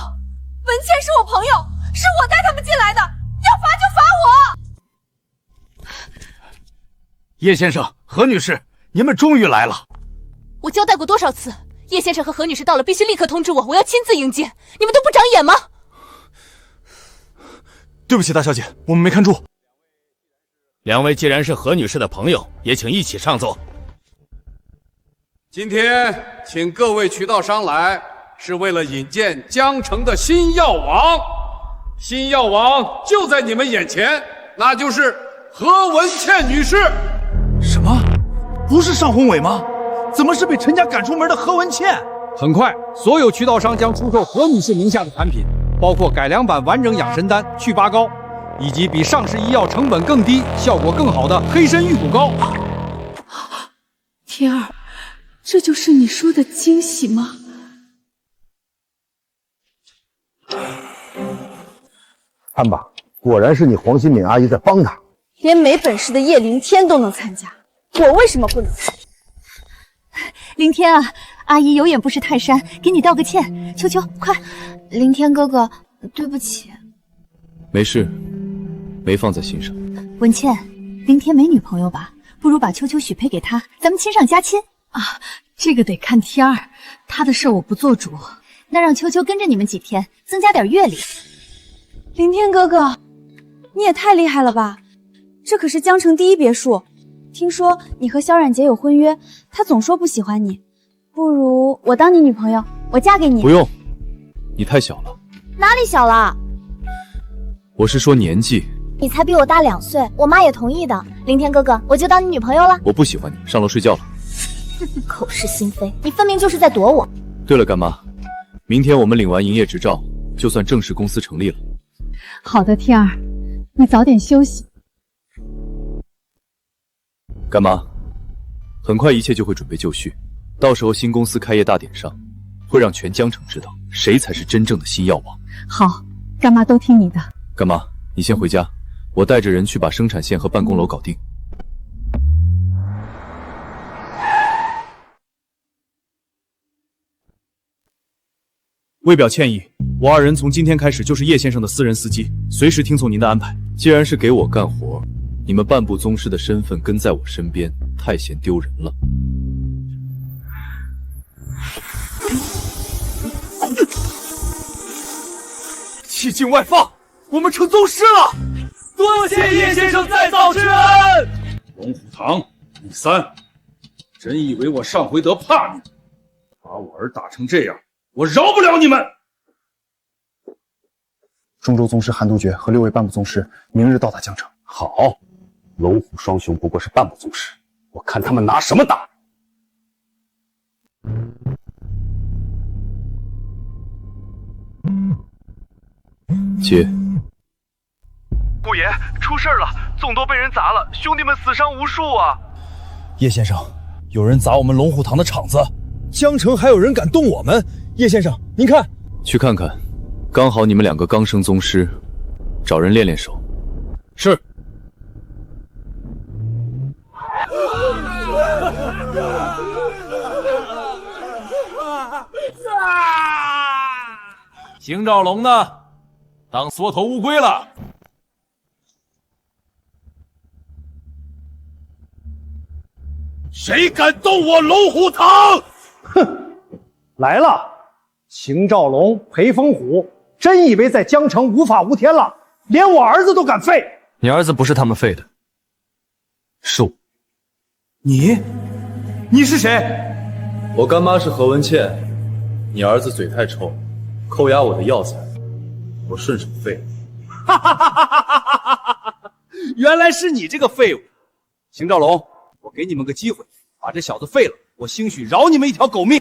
文倩是我朋友，是我带他们进来的，要罚就罚我。叶先生、何女士，你们终于来了。我交代过多少次，叶先生和何女士到了必须立刻通知我，我要亲自迎接，你们都不长眼吗？对不起，大小姐，我们没看住。两位既然是何女士的朋友，也请一起上座。今天请各位渠道商来，是为了引荐江城的新药王。新药王就在你们眼前，那就是何文倩女士。什么？不是尚宏伟吗？怎么是被陈家赶出门的何文倩？很快，所有渠道商将出售何女士名下的产品，包括改良版完整养神丹祛疤膏，以及比上市医药成本更低、效果更好的黑参玉骨膏。天儿，这就是你说的惊喜吗？看吧，果然是你黄新敏阿姨在帮他。连没本事的叶凌天都能参加，我为什么不能？凌天啊，阿姨有眼不识泰山，给你道个歉，秋秋，快！凌天哥哥，对不起。没事，没放在心上。文倩，凌天没女朋友吧？不如把秋秋许配给他，咱们亲上加亲啊！这个得看天儿，他的事我不做主。那让秋秋跟着你们几天，增加点阅历。凌天哥哥，你也太厉害了吧！这可是江城第一别墅。听说你和萧冉姐有婚约，她总说不喜欢你，不如我当你女朋友，我嫁给你。不用，你太小了。哪里小了？我是说年纪。你才比我大2岁，我妈也同意的。凌天哥哥，我就当你女朋友了。我不喜欢你，上楼睡觉了。口是心非，你分明就是在躲我。对了，干妈，明天我们领完营业执照，就算正式公司成立了。好的，天儿，你早点休息。干妈，很快一切就会准备就绪，到时候新公司开业大典上，会让全江城知道谁才是真正的新药王。好，干妈都听你的。干妈，你先回家，我带着人去把生产线和办公楼搞定。为表歉意，我二人从今天开始就是叶先生的私人司机，随时听从您的安排。既然是给我干活，你们半步宗师的身份跟在我身边，太显丢人了。气境外放，我们成宗师了！多谢叶先生再造之恩。龙虎堂，你三，真以为我上回得怕你，把我儿打成这样，我饶不了你们！中州宗师韩督爵和6位半步宗师明日到达江城。好，龙虎双雄不过是半步宗师，我看他们拿什么打！姐，顾爷，出事了，总舵被人砸了，兄弟们死伤无数啊！叶先生，有人砸我们龙虎堂的场子，江城还有人敢动我们？叶先生，您看，去看看，刚好你们两个刚升宗师，找人练练手。是。邢兆龙呢？当缩头乌龟了。谁敢动我龙虎堂？哼，来了！邢兆龙、裴风虎，真以为在江城无法无天了？连我儿子都敢废？你儿子不是他们废的，是我。你是谁？我干妈是何文倩，你儿子嘴太臭，扣押我的药材，我顺手废了。哈哈哈哈哈！原来是你这个废物！邢兆龙，我给你们个机会，把这小子废了，我兴许饶你们一条狗命。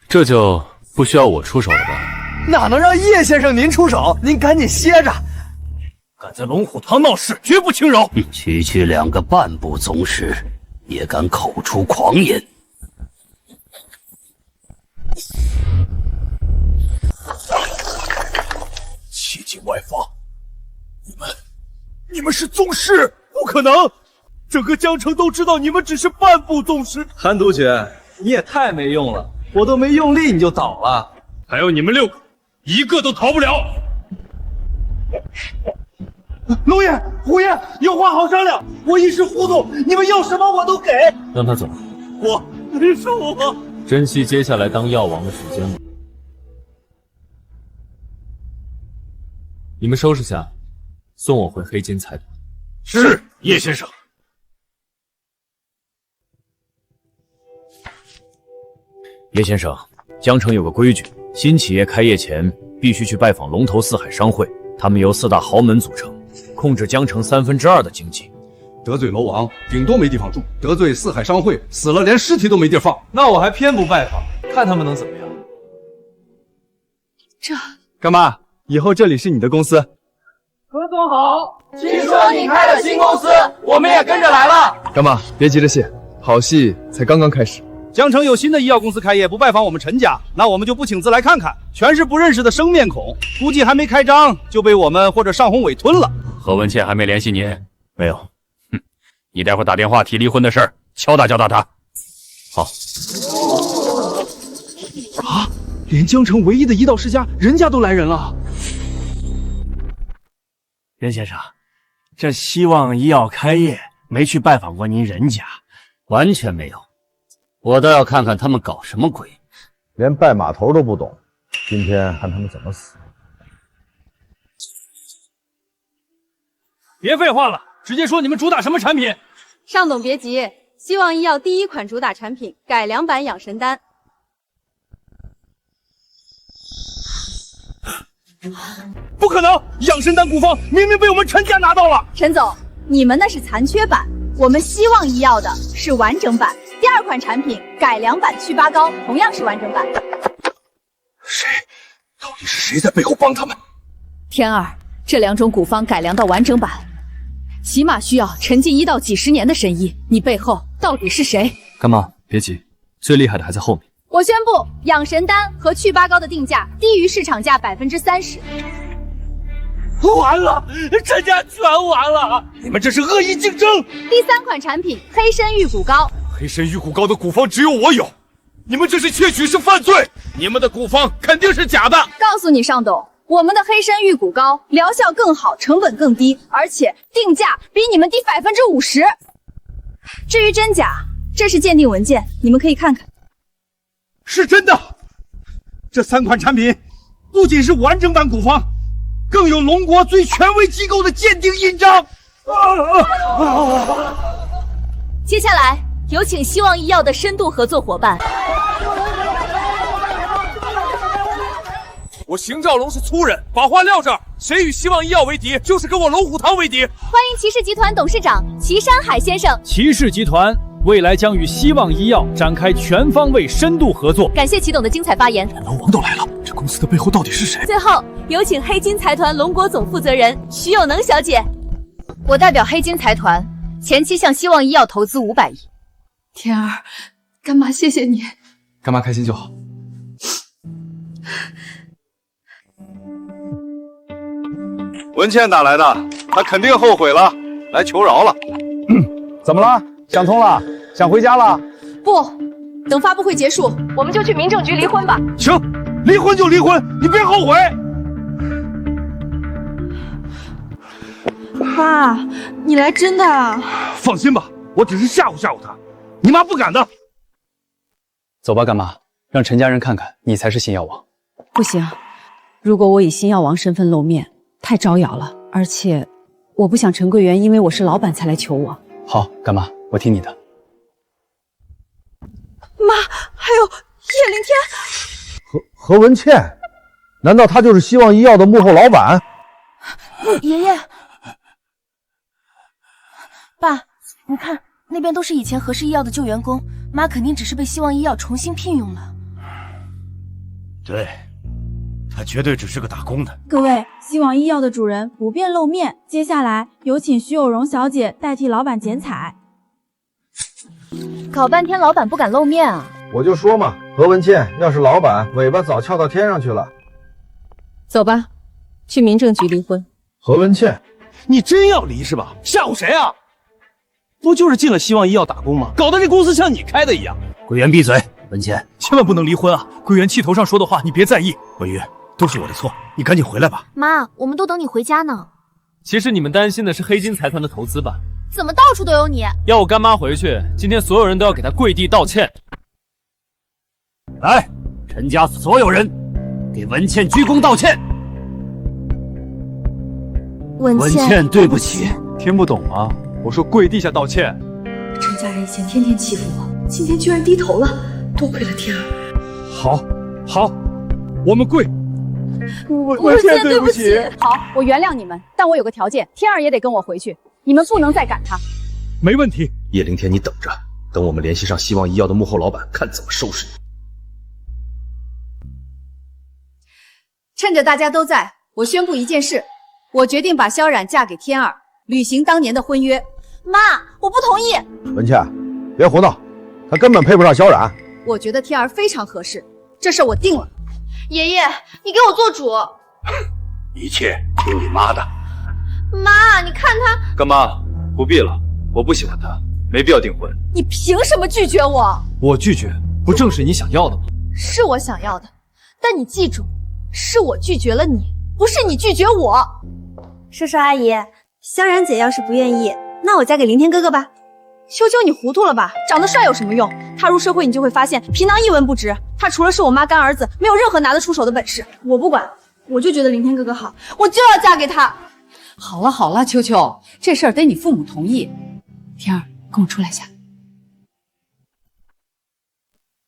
这就不需要我出手了吧？哪能让叶先生您出手？您赶紧歇着！敢在龙虎堂闹事，绝不轻饶！气境外放！你们是宗师？不可能！整个江城都知道你们只是半步宗师。韩督爵，你也太没用了，我都没用力你就倒了。还有你们6个，一个都逃不了。龙爷、虎爷，有话好商量。我一时糊涂，你们要什么我都给。让他走。你说我珍惜接下来当药王的时间吧。你们收拾下，送我回黑金财团。是，叶先生。叶先生，江城有个规矩，新企业开业前必须去拜访龙头四海商会，他们由4大豪门组成，控制江城2/3的经济。得罪楼王，顶多没地方住；得罪四海商会，死了连尸体都没地放。那我还偏不拜访，看他们能怎么样？这干妈，以后这里是你的公司。何总好，听说你开了新公司，我们也跟着来了。干妈，别急着谢，好戏才刚刚开始。江城有新的医药公司开业，不拜访我们陈家，那我们就不请自来看看。全是不认识的生面孔，估计还没开张就被我们或者尚宏伟吞了。何文倩还没联系你？没有。哼，你待会儿打电话提离婚的事儿，敲打他。好。啊，连江城唯一的医道世家，人家都来人了。任先生，这希望医药开业，没去拜访过您人家？完全没有。我倒要看看他们搞什么鬼，连拜码头都不懂，今天看他们怎么死。别废话了，直接说你们主打什么产品。尚总别急，希望医药第一款主打产品改良版养神丹。不可能，养神丹古方明明被我们陈家拿到了。陈总，你们那是残缺版，我们希望医药的是完整版。第2款产品改良版祛疤膏同样是完整版。谁在背后帮他们？天儿，这2种古方改良到完整版，起码需要沉浸1到几十年的神医。你背后到底是谁？干妈，别急，最厉害的还在后面。我宣布，养神丹和祛疤膏的定价低于市场价30%。完了，陈家全完了！你们这是恶意竞争。第3款产品黑参玉骨膏，黑参玉骨膏的古方只有我有，你们这是窃取，是犯罪！你们的古方肯定是假的。告诉你尚董，我们的黑参玉骨膏疗效更好，成本更低，而且定价比你们低50%。至于真假，这是鉴定文件，你们可以看看。是真的，这3款产品不仅是完整版古方，更有龙国最权威机构的鉴定印章。接下来有请希望医药的深度合作伙伴。我邢兆龙是粗人，把话撂这儿，谁与希望医药为敌，就是跟我龙虎堂为敌。欢迎骑士集团董事长祁山海先生。骑士集团未来将与希望医药展开全方位深度合作。感谢祁董的精彩发言。楼王都来了，这公司的背后到底是谁？最后有请黑金财团龙国总负责人徐有能小姐。我代表黑金财团前期向希望医药投资500亿。天儿，干妈谢谢你。干妈开心就好。文倩哪来的？她肯定后悔了，来求饶了。怎么了？想通了？想回家了？不，等发布会结束，我们就去民政局离婚吧。行，离婚就离婚，你别后悔。爸，你来真的啊？放心吧，我只是吓唬吓唬他，你妈不敢的。走吧，干妈，让陈家人看看你才是新药王。不行，如果我以新药王身份露面，太招摇了，而且我不想陈桂元因为我是老板才来求我。好，干妈，我听你的。妈，还有叶凌天，何文倩，难道她就是希望医药的幕后老板？爷爷，爸，你看那边都是以前和氏医药的旧员工，妈肯定只是被希望医药重新聘用了。对，他绝对只是个打工的。各位，希望医药的主人不便露面，接下来有请徐有容小姐代替老板剪彩。搞半天老板不敢露面啊！我就说嘛，何文倩要是老板，尾巴早翘到天上去了。走吧，去民政局离婚。何文倩，你真要离是吧？吓唬谁啊？不就是进了希望医药打工吗？搞得这公司像你开的一样。桂圆闭嘴，文倩，千万不能离婚啊！桂圆气头上说的话你别在意。文玉，都是我的错，你赶紧回来吧。妈，我们都等你回家呢。其实你们担心的是黑金财团的投资吧？怎么到处都有你？要我干妈回去，今天所有人都要给她跪地道歉。来，陈家所有人给文倩鞠躬道歉。文倩，对不起。听不懂吗？我说跪地下道歉。陈家人以前天天欺负我，今天居然低头了，多亏了天儿。好，我们跪。文倩，对不起。好，我原谅你们，但我有个条件，天儿也得跟我回去，你们不能再赶他。没问题。叶凌天，你等着，等我们联系上希望医药的幕后老板，看怎么收拾你。趁着大家都在，我宣布一件事，我决定把萧冉嫁给天儿，履行当年的婚约。妈，我不同意。文倩，别胡闹，她根本配不上萧冉。我觉得天儿非常合适，这事我定了。爷爷，你给我做主。一切听你妈的。妈，你看他。干妈，不必了，我不喜欢他，没必要订婚。你凭什么拒绝我？我拒绝，不正是你想要的吗？是我想要的，但你记住，是我拒绝了你，不是你拒绝我。叔叔阿姨，萧冉姐要是不愿意，那我嫁给凌天哥哥吧。秋秋，你糊涂了吧？长得帅有什么用？踏入社会，你就会发现皮囊一文不值。他除了是我妈干儿子，没有任何拿得出手的本事。我不管，我就觉得凌天哥哥好，我就要嫁给他。好了，秋秋，这事儿得你父母同意。天儿，跟我出来一下。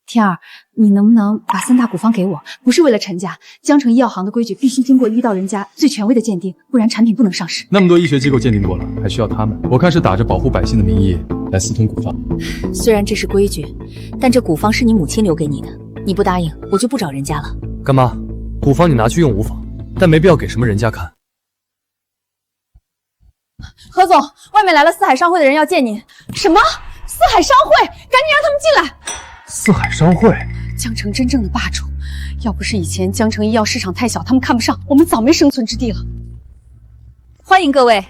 天儿，你能不能把3大古方给我？不是为了陈家，江城医药行的规矩必须经过医道人家最权威的鉴定，不然产品不能上市。那么多医学机构鉴定过了，还需要他们？我看是打着保护百姓的名义来私吞古方。虽然这是规矩，但这古方是你母亲留给你的，你不答应，我就不找人家了。干妈，古方你拿去用无妨，但没必要给什么人家看。何总，外面来了四海商会的人要见您。什么？四海商会？赶紧让他们进来！四海商会，江城真正的霸主，要不是以前江城医药市场太小，他们看不上，我们早没生存之地了。欢迎各位，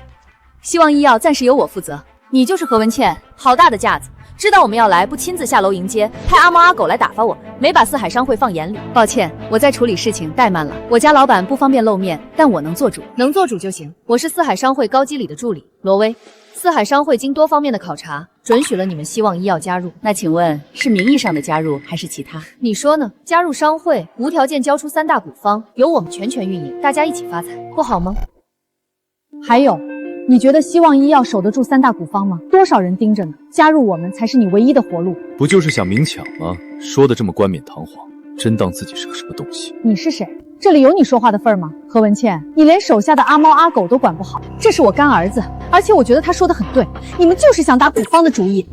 希望医药暂时由我负责。你就是何文倩，好大的架子！知道我们要来，不亲自下楼迎接，派阿猫阿狗来打发我们，没把四海商会放眼里。抱歉，我在处理事情怠慢了。我家老板不方便露面，但我能做主，能做主就行。我是四海商会高经理的助理罗威。四海商会经多方面的考察，准许了你们希望医药加入。那请问是名义上的加入，还是其他？你说呢？加入商会，无条件交出3大股方，由我们全权运营，大家一起发财，不好吗？还有，你觉得希望医药守得住3大股方吗？多少人盯着呢？加入我们才是你唯一的活路。不就是想明抢吗？说的这么冠冕堂皇，真当自己是个什么东西？你是谁？这里有你说话的份儿吗？何文倩，你连手下的阿猫阿狗都管不好，这是我干儿子，而且我觉得他说的很对，你们就是想打股方的主意。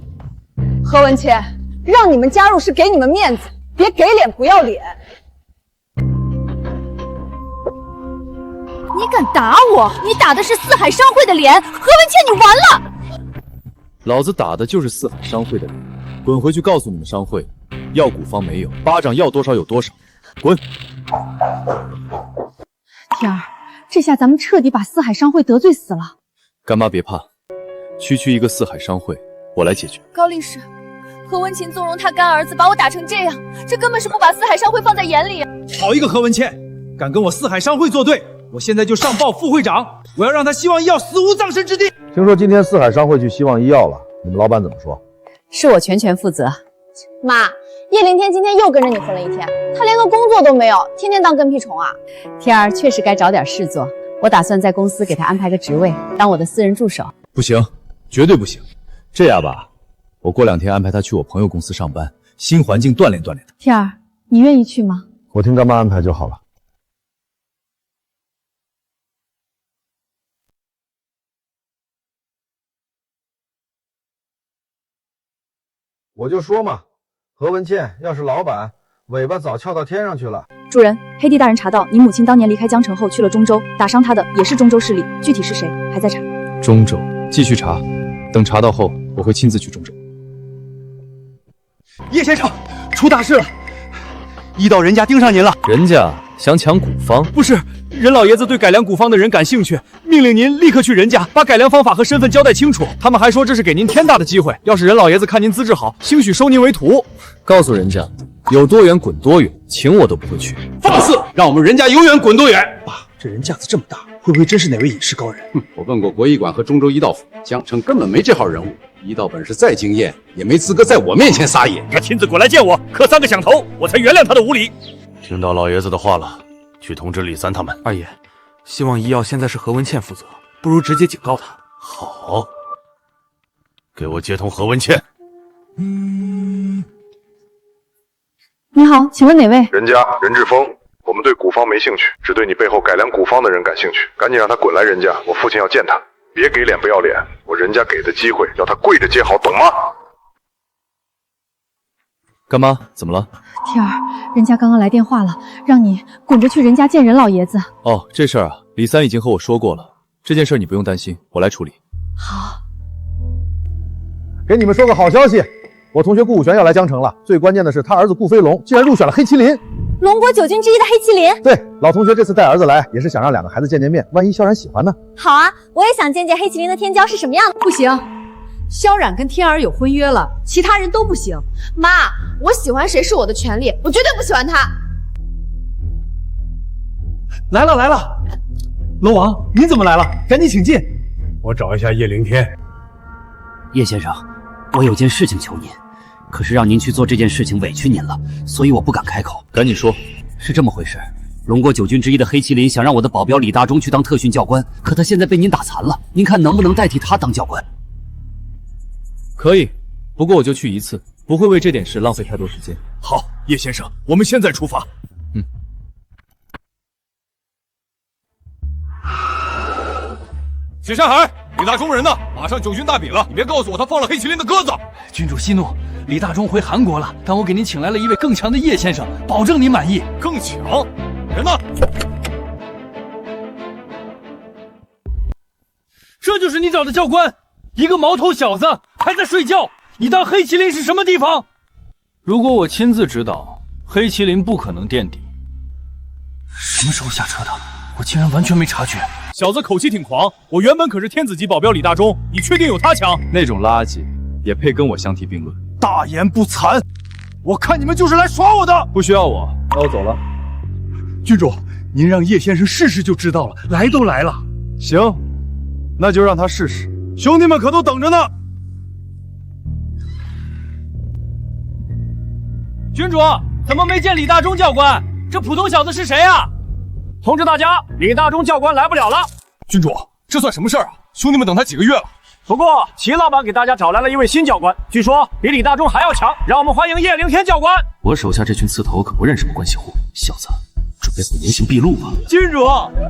何文倩，让你们加入是给你们面子，别给脸不要脸。你敢打我？你打的是四海商会的脸，何文倩，你完了！老子打的就是四海商会的脸，滚回去告诉你们商会，要股方没有，巴掌要多少有多少，滚！天儿，这下咱们彻底把四海商会得罪死了。干妈别怕，区一个四海商会，我来解决。高律师，何文琴纵容他干儿子把我打成这样，这根本是不把四海商会放在眼里。好一个何文倩，敢跟我四海商会作对，我现在就上报副会长，我要让他希望医药死无葬身之地。听说今天四海商会去希望医药了，你们老板怎么说？是我全权负责。妈，叶凌天今天又跟着你混了一天，他连个工作都没有，天天当跟屁虫啊！天儿确实该找点事做，我打算在公司给他安排个职位，当我的私人助手。不行，绝对不行。这样吧，我过2天安排他去我朋友公司上班，新环境锻炼锻炼他。天儿，你愿意去吗？我听干妈安排就好了。我就说嘛，何文倩要是老板，尾巴早翘到天上去了。主人，黑帝大人查到你母亲当年离开江城后去了中州，打伤她的也是中州势力，具体是谁还在查。中州，继续查，等查到后，我会亲自去中州。叶先生，出大事了！医道人家盯上您了。人家想抢股方？不是，任老爷子对改良股方的人感兴趣，命令您立刻去人家，把改良方法和身份交代清楚。他们还说这是给您天大的机会，要是任老爷子看您资质好，兴许收您为徒。告诉人家，有多远滚多远，请我都不会去。放肆！让我们人家永远滚多远！爸，这人架子这么大，会不会真是哪位隐士高人？我问过国医馆和中州医道府，江城根本没这号人物。医道本事再惊艳，也没资格在我面前撒野。他亲自过来见我，磕3个响头，我才原谅他的无礼。听到老爷子的话了，去通知李三他们。二爷，希望医药现在是何文倩负责，不如直接警告他。好，给我接通何文倩。你好，请问哪位？任家任志峰，我们对股方没兴趣，只对你背后改良股方的人感兴趣。赶紧让他滚来任家，我父亲要见他。别给脸不要脸，我人家给的机会要他跪着接好，懂吗？干妈，怎么了？天儿，人家刚刚来电话了，让你滚着去人家见任老爷子。哦，这事儿啊，李三已经和我说过了，这件事你不用担心，我来处理。好，给你们说个好消息，我同学顾武玄要来江城了。最关键的是，他儿子顾飞龙竟然入选了黑麒麟，龙国9军之一的黑麒麟。对，老同学这次带儿子来，也是想让2个孩子见见面，万一萧然喜欢呢？好啊，我也想见见黑麒麟的天骄是什么样的。不行，萧冉跟天儿有婚约了，其他人都不行。妈，我喜欢谁是我的权利，我绝对不喜欢他。来了来了，龙王，您怎么来了？赶紧请进。我找一下叶凌天。叶先生，我有件事情求您，可是让您去做这件事情委屈您了，所以我不敢开口。赶紧说。是这么回事，龙国9军之一的黑麒麟想让我的保镖李大忠去当特训教官，可他现在被您打残了，您看能不能代替他当教官？可以，不过我就去1次，不会为这点事浪费太多时间。好，叶先生，我们现在出发。雪山海，李大忠人呢？马上9军大比了，你别告诉我他放了黑麒麟的鸽子。君主息怒，李大忠回韩国了，但我给您请来了一位更强的叶先生，保证您满意。更强？人呢？这就是你找的教官，一个毛头小子还在睡觉，你当黑麒麟是什么地方？如果我亲自指导，黑麒麟不可能垫底。什么时候下车的？我竟然完全没察觉。小子口气挺狂，我原本可是天子级保镖李大忠，你确定有他强？那种垃圾也配跟我相提并论？大言不惭！我看你们就是来耍我的。不需要我，那我走了。郡主，您让叶先生试试就知道了。来都来了，行，那就让他试试。兄弟们可都等着呢。郡主，怎么没见李大忠教官？这普通小子是谁啊？通知大家，李大忠教官来不了了。郡主，这算什么事儿啊？兄弟们等他几个月了。不过齐老板给大家找来了一位新教官，据说比李大忠还要强，让我们欢迎叶凌天教官。我手下这群刺头可不认什么关系户，小子，准备毁人性毕露吧？郡主，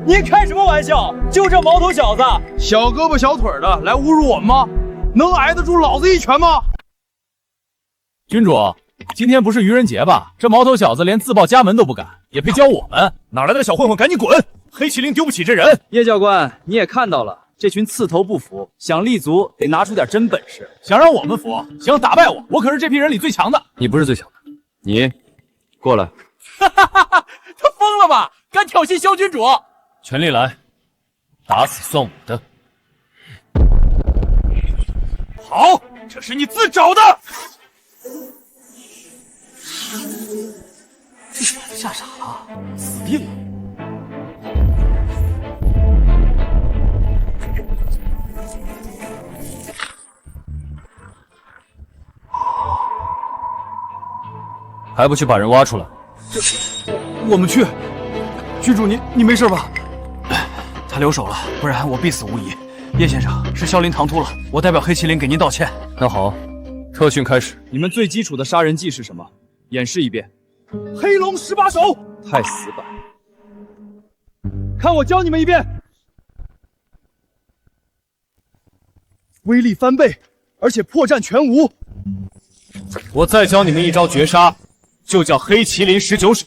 您开什么玩笑？就这毛头小子，小胳膊小腿的来侮辱我们吗？能挨得住老子一拳吗？郡主，今天不是愚人节吧？这毛头小子连自报家门都不敢，也配教我们？哪来的小混混，赶紧滚！黑麒麟丢不起这人。叶教官，你也看到了，这群刺头不服，想立足得拿出点真本事。想让我们服，想打败我，我可是这批人里最强的。你不是最强的，你过来。他疯了吧？敢挑衅萧郡主？全力来，打死算我的。好，这是你自找的。这小子吓傻了，死定了！还不去把人挖出来？我们去。郡主，你没事吧？他留手了，不然我必死无疑。叶先生，是萧林唐突了，我代表黑麒麟给您道歉。那好，特训开始。你们最基础的杀人技是什么？演示一遍。黑龙18手，太死板。看我教你们一遍。威力翻倍，而且破绽全无。我再教你们一招绝杀，就叫黑麒麟19手。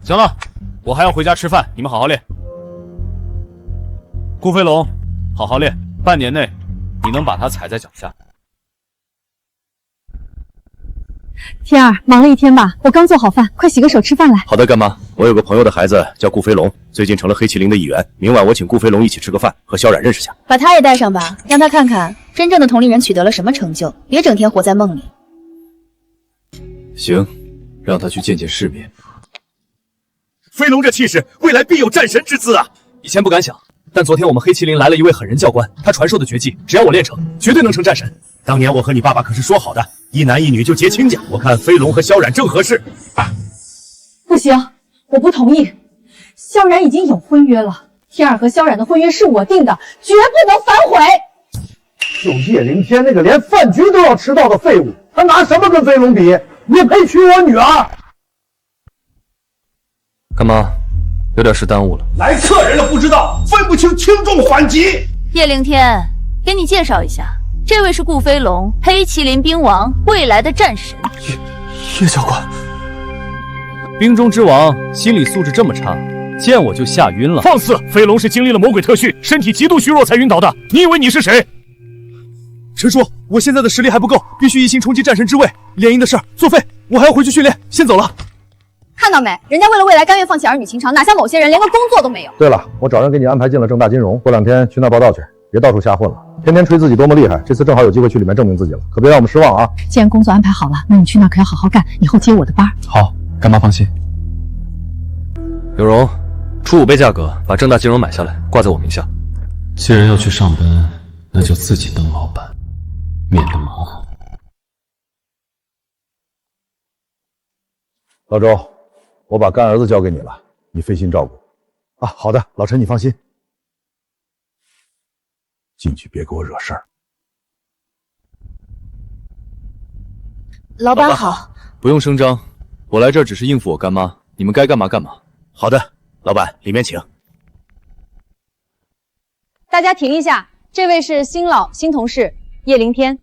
行了，我还要回家吃饭，你们好好练。顾飞龙，好好练，半年内你能把他踩在脚下。天儿，忙了一天吧？我刚做好饭，快洗个手吃饭来。好的，干妈。我有个朋友的孩子叫顾飞龙，最近成了黑麒麟的一员。明晚我请顾飞龙一起吃个饭，和萧冉认识下。把他也带上吧，让他看看真正的同龄人取得了什么成就，别整天活在梦里。行，让他去见见世面。飞龙这气势，未来必有战神之姿啊！以前不敢想，但昨天我们黑麒麟来了一位狠人教官，他传授的绝技，只要我练成，绝对能成战神。当年我和你爸爸可是说好的，一男一女就结亲家。我看飞龙和萧冉正合适。不行，我不同意。萧冉已经有婚约了，天儿和萧冉的婚约是我定的，绝不能反悔。就叶凌天那个连饭局都要迟到的废物，他拿什么跟飞龙比？也配娶我女儿？干妈，有点事耽误了。来客人了不知道，分不清轻重缓急。叶凌天，给你介绍一下，这位是顾飞龙，黑麒麟兵王，未来的战神。叶教官，兵中之王，心理素质这么差，见我就吓晕了。放肆！飞龙是经历了魔鬼特训，身体极度虚弱才晕倒的。你以为你是谁？陈叔，我现在的实力还不够，必须一心冲击战神之位。联姻的事儿作废，我还要回去训练，先走了。看到没？人家为了未来甘愿放弃儿女情长，哪像某些人连个工作都没有。对了，我找人给你安排进了正大金融，过2天去那报道去，别到处瞎混了，天天吹自己多么厉害。这次正好有机会去里面证明自己了，可别让我们失望啊！既然工作安排好了，那你去那可要好好干，以后接我的班。好，干妈放心。有容，出5倍价格把正大金融买下来，挂在我名下。既然要去上班，那就自己当老板，免得麻烦。老周，我把干儿子交给你了，你费心照顾。啊，好的，老陈你放心，进去别给我惹事儿。老板好。不用声张，我来这儿只是应付我干妈，你们该干嘛干嘛。好的，老板，里面请。大家停一下，这位是新老新同事叶凌天。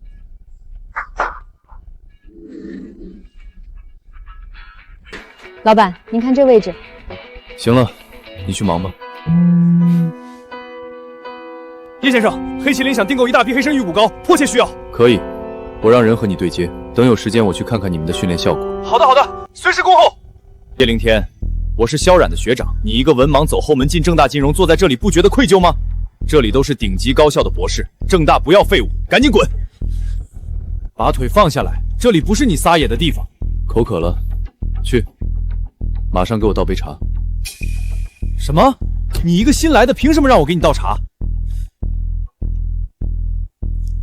老板，您看这位置。行了，你去忙吧。叶先生，黑麒麟想订购一大批黑参玉骨膏，迫切需要。可以，我让人和你对接，等有时间我去看看你们的训练效果。好的，好的，随时恭候。叶凌天，我是萧冉的学长，你一个文盲走后门进正大金融，坐在这里不觉得愧疚吗？这里都是顶级高校的博士，正大不要废物，赶紧滚！把腿放下来，这里不是你撒野的地方。口渴了，去，马上给我倒杯茶。什么？你一个新来的，凭什么让我给你倒茶？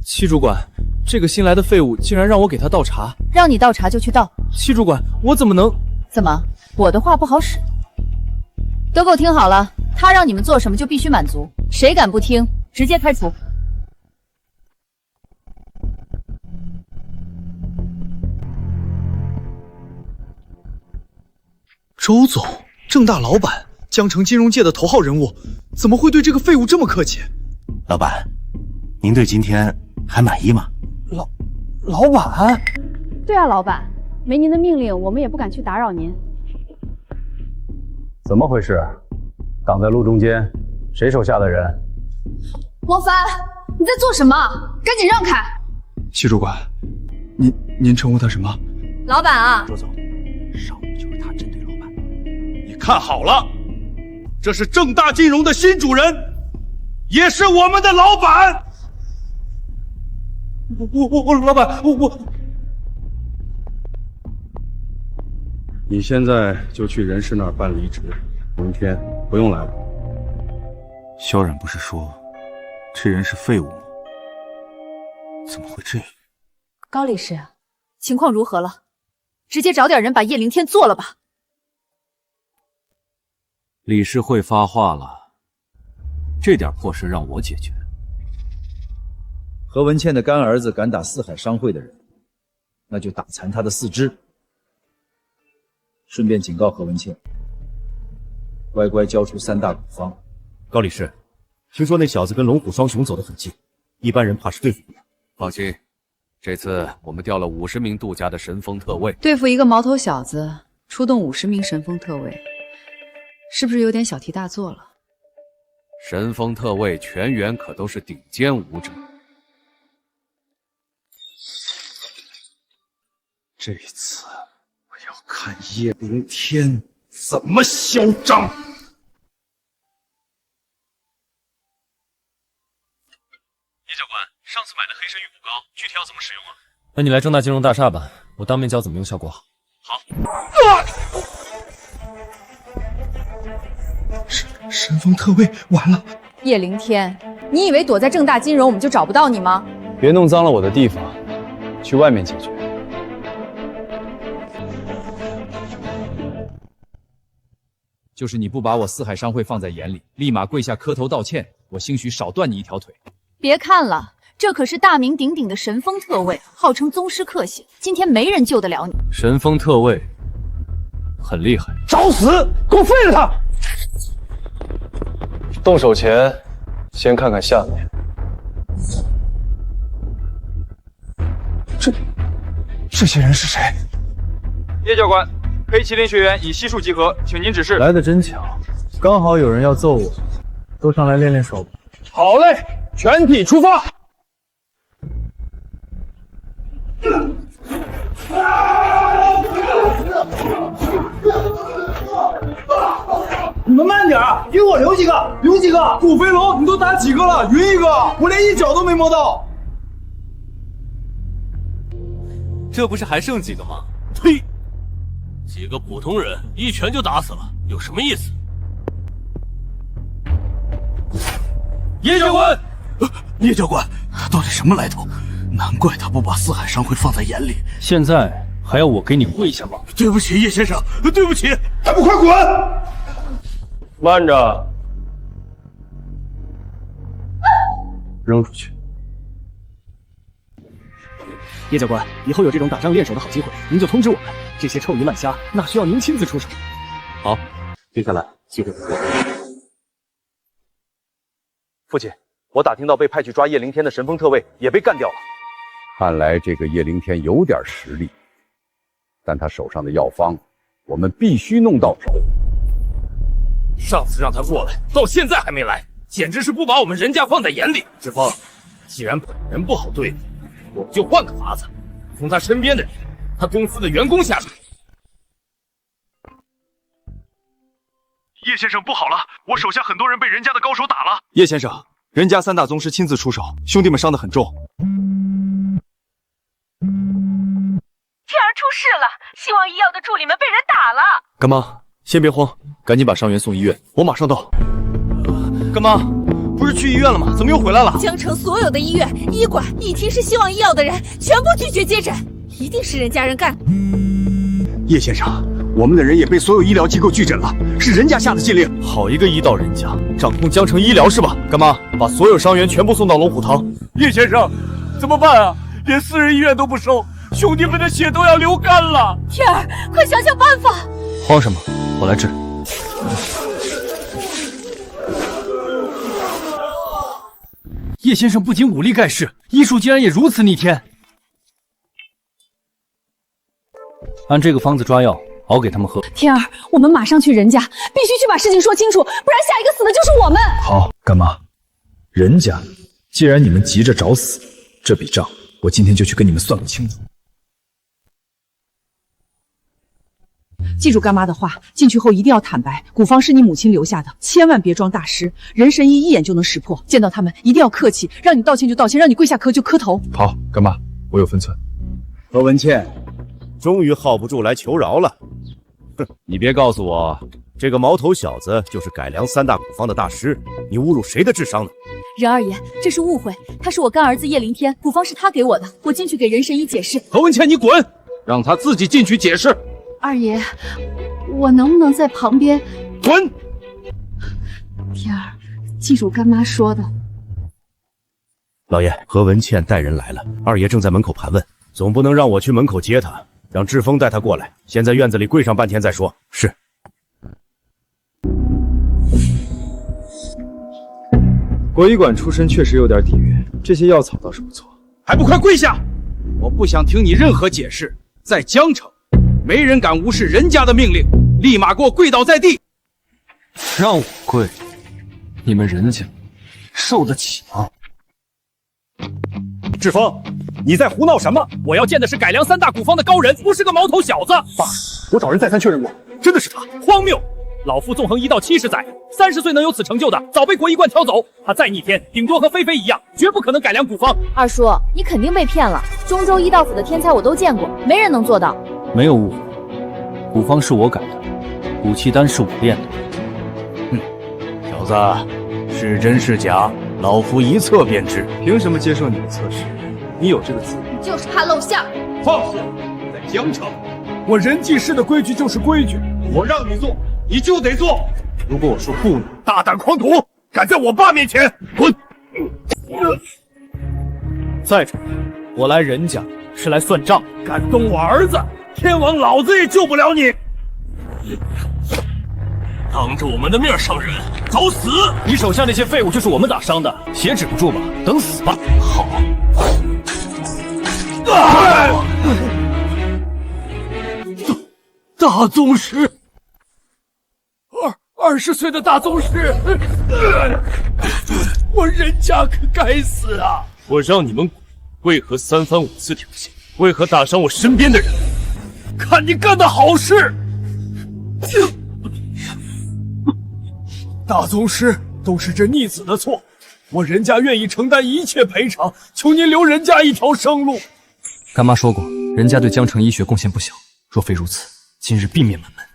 戚主管，这个新来的废物竟然让我给他倒茶！让你倒茶就去倒。戚主管，我怎么能……怎么？我的话不好使？都给我听好了，他让你们做什么就必须满足，谁敢不听，直接开除。周总，正大老板，江城金融界的头号人物，怎么会对这个废物这么客气？老板，您对今天还满意吗？老板？对啊，老板，没您的命令，我们也不敢去打扰您。怎么回事？挡在路中间，谁手下的人？王凡，你在做什么？赶紧让开！戚主管，您称呼他什么？老板啊。周总，上午就是他针对老板。你看好了，这是正大金融的新主人，也是我们的老板。我老板，你现在就去人事那儿办离职，明天不用来了。萧冉不是说这人是废物吗？怎么会这样？高理事，情况如何了？直接找点人把叶凌天做了吧。理事会发话了，这点破事让我解决。何文倩的干儿子敢打四海商会的人，那就打残他的四肢。顺便警告何文倩，乖乖交出3大古方。高理事，听说那小子跟龙虎双雄走得很近，一般人怕是对付不了。放心，这次我们调了50名杜家的神风特卫，对付一个毛头小子，出动50名神风特卫，是不是有点小题大做了？神风特卫全员可都是顶尖武者。这次我要看叶凌天怎么嚣张！叶教官，上次买的黑参玉骨膏具体要怎么使用啊？那你来正大金融大厦吧，我当面教怎么用效果好。好。神风特卫完了！叶凌天，你以为躲在正大金融我们就找不到你吗？别弄脏了我的地方，去外面解决。就是你不把我四海商会放在眼里，立马跪下磕头道歉，我兴许少断你一条腿。别看了，这可是大名鼎鼎的神风特卫，号称宗师克星，今天没人救得了你。神风特卫很厉害，找死！给我废了他！动手前，先看看下面。这些人是谁？叶教官，黑麒麟学员已悉数集合，请您指示。来得真巧，刚好有人要揍我，都上来练练手吧。好嘞，全体出发！你们慢点，给我留几个，留几个！古飞龙，你都打几个了？匀一个，我连一脚都没摸到。这不是还剩几个吗？呸！几个普通人一拳就打死了，有什么意思？叶教官，叶教官，他到底什么来头？难怪他不把四海商会放在眼里。现在还要我给你跪下吗？对不起，叶先生，对不起，还不快滚！慢着，扔出去。叶教官，以后有这种打仗练手的好机会，您就通知我们。这些臭鱼烂虾，那需要您亲自出手。好，接下来机会不多。父亲，我打听到被派去抓叶凌天的神风特卫也被干掉了。看来这个叶凌天有点实力，但他手上的药方，我们必须弄到手。上次让他过来，到现在还没来，简直是不把我们任家放在眼里。志峰，既然本人不好对付，我们就换个法子，从他身边的人，他公司的员工下手。叶先生，不好了，我手下很多人被任家的高手打了。叶先生，任家3大宗师亲自出手，兄弟们伤得很重。天儿出事了，希望医药的助理们被人打了。干妈，先别慌，赶紧把伤员送医院，我马上到。干妈，不是去医院了吗？怎么又回来了？江城所有的医院、医馆一提是希望医药的人，全部拒绝接诊，一定是任家人干的。叶先生，我们的人也被所有医疗机构拒诊了，是任家下的禁令。好一个医道任家，掌控江城医疗是吧？干妈，把所有伤员全部送到龙虎堂。叶先生，怎么办啊？连私人医院都不收，兄弟们的血都要流干了。天儿，快想想办法！慌什么？我来治。叶先生不仅武力盖世，医术竟然也如此逆天。按这个方子抓药，熬给他们喝。天儿，我们马上去任家，必须去把事情说清楚，不然下一个死的就是我们。好，干妈，任家，既然你们急着找死，这笔账我今天就去跟你们算个清楚。记住干妈的话，进去后一定要坦白，古方是你母亲留下的，千万别装大师。人神医一眼就能识破，见到他们一定要客气，让你道歉就道歉，让你跪下磕就磕头。好，干妈，我有分寸。何文倩，终于耗不住来求饶了。哼，你别告诉我，这个毛头小子就是改良3大古方的大师，你侮辱谁的智商呢？任二爷，这是误会，他是我干儿子叶凌天，古方是他给我的，我进去给任神医解释。何文倩，你滚，让他自己进去解释。二爷，我能不能在旁边？滚！天儿，记住干妈说的。老爷，何文倩带人来了，二爷正在门口盘问，总不能让我去门口接他，让志峰带他过来，先在院子里跪上半天再说。是。国医馆出身确实有点底蕴，这些药草倒是不错。还不快跪下！我不想听你任何解释。在江城，没人敢无视人家的命令，立马给我跪倒在地！让我跪？你们任家受得起吗？志峰，你在胡闹什么？我要见的是改良3大古方的高人，不是个毛头小子。爸，我找人再三确认过，真的是他。荒谬！老夫纵横医道70载，30岁能有此成就的，早被国医馆挑走。他再逆天，顶多和菲菲一样，绝不可能改良古方。二叔，你肯定被骗了。中州医道府的天才我都见过，没人能做到。没有误会，古方是我改的，武器丹是我练的。小子，是真是假，老夫一测便知。凭什么接受你的测试？你有这个资格？就是怕露馅。放肆！在江城，我任济世的规矩就是规矩，我让你做，你就得做。如果我说不呢？大胆狂徒，敢在我爸面前滚！再者，我来任家是来算账，敢动我儿子，天王老子也救不了你！当着我们的面伤人，找死！你手下那些废物就是我们打伤的，血止不住吧？等死吧！好。大宗师，20岁的大宗师，我任家可该死啊！我让你们为何3番5次挑衅？为何打伤我身边的人？看你干的好事！大宗师，都是这逆子的错，我任家愿意承担一切赔偿，求您留任家一条生路。干妈说过，任家对江城医学贡献不小，若非如此，今日必灭门门。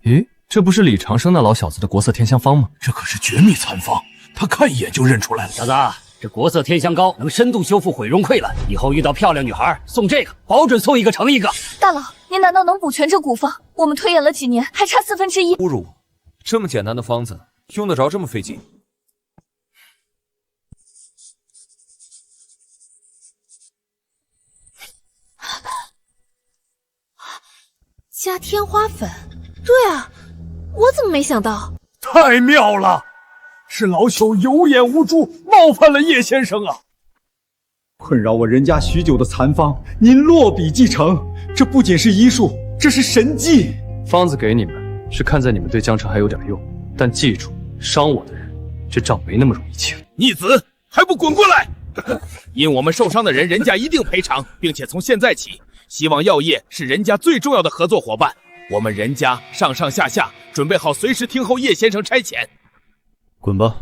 咦，这不是李长生那老小子的国色天香方吗？这可是绝密残方，他看一眼就认出来了。小子，这国色天香膏能深度修复毁容溃烂，以后遇到漂亮女孩送这个，保准送一个成一个。大佬，您难道能补全这古方？我们推演了几年，还差1/4。侮辱我！这么简单的方子，用得着这么费劲？加天花粉，对啊，我怎么没想到？太妙了，是老朽有眼无珠，冒犯了叶先生啊！困扰我任家许久的残方，您落笔继承，这不仅是医术，这是神技。方子给你们，是看在你们对江城还有点用，但记住，伤我的人，这账没那么容易清。逆子，还不滚过来！因我们受伤的人，人家一定赔偿，并且从现在起，希望药业是人家最重要的合作伙伴。我们人家上上下下准备好随时听候叶先生差遣。滚吧。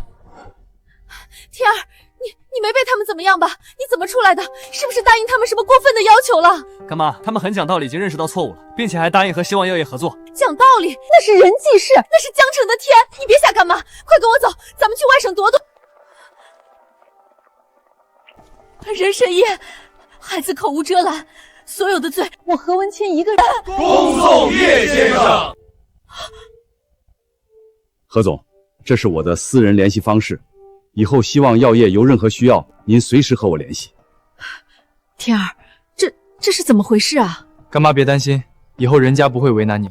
天儿，你没被他们怎么样吧？你怎么出来的？是不是答应他们什么过分的要求了？干妈，他们很讲道理，已经认识到错误了，并且还答应和希望药业合作。讲道理，那是人济世，那是江城的天！你别瞎干嘛，快跟我走，咱们去外省躲躲。人神夜，孩子口无遮拦，所有的罪我何文谦一个人。恭送叶先生。何总，这是我的私人联系方式，以后希望药业有任何需要，您随时和我联系。天儿，这是怎么回事啊？干妈别担心，以后人家不会为难你。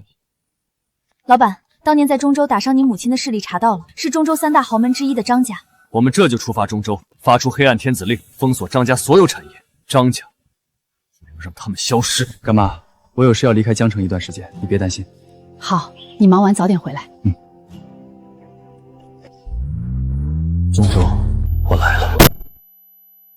老板，当年在中州打伤你母亲的势力查到了，是中州3大豪门之一的张家。我们这就出发中州，发出黑暗天子令，封锁张家所有产业。张家，让他们消失。干妈，我有事要离开江城一段时间，你别担心。好，你忙完早点回来。中州。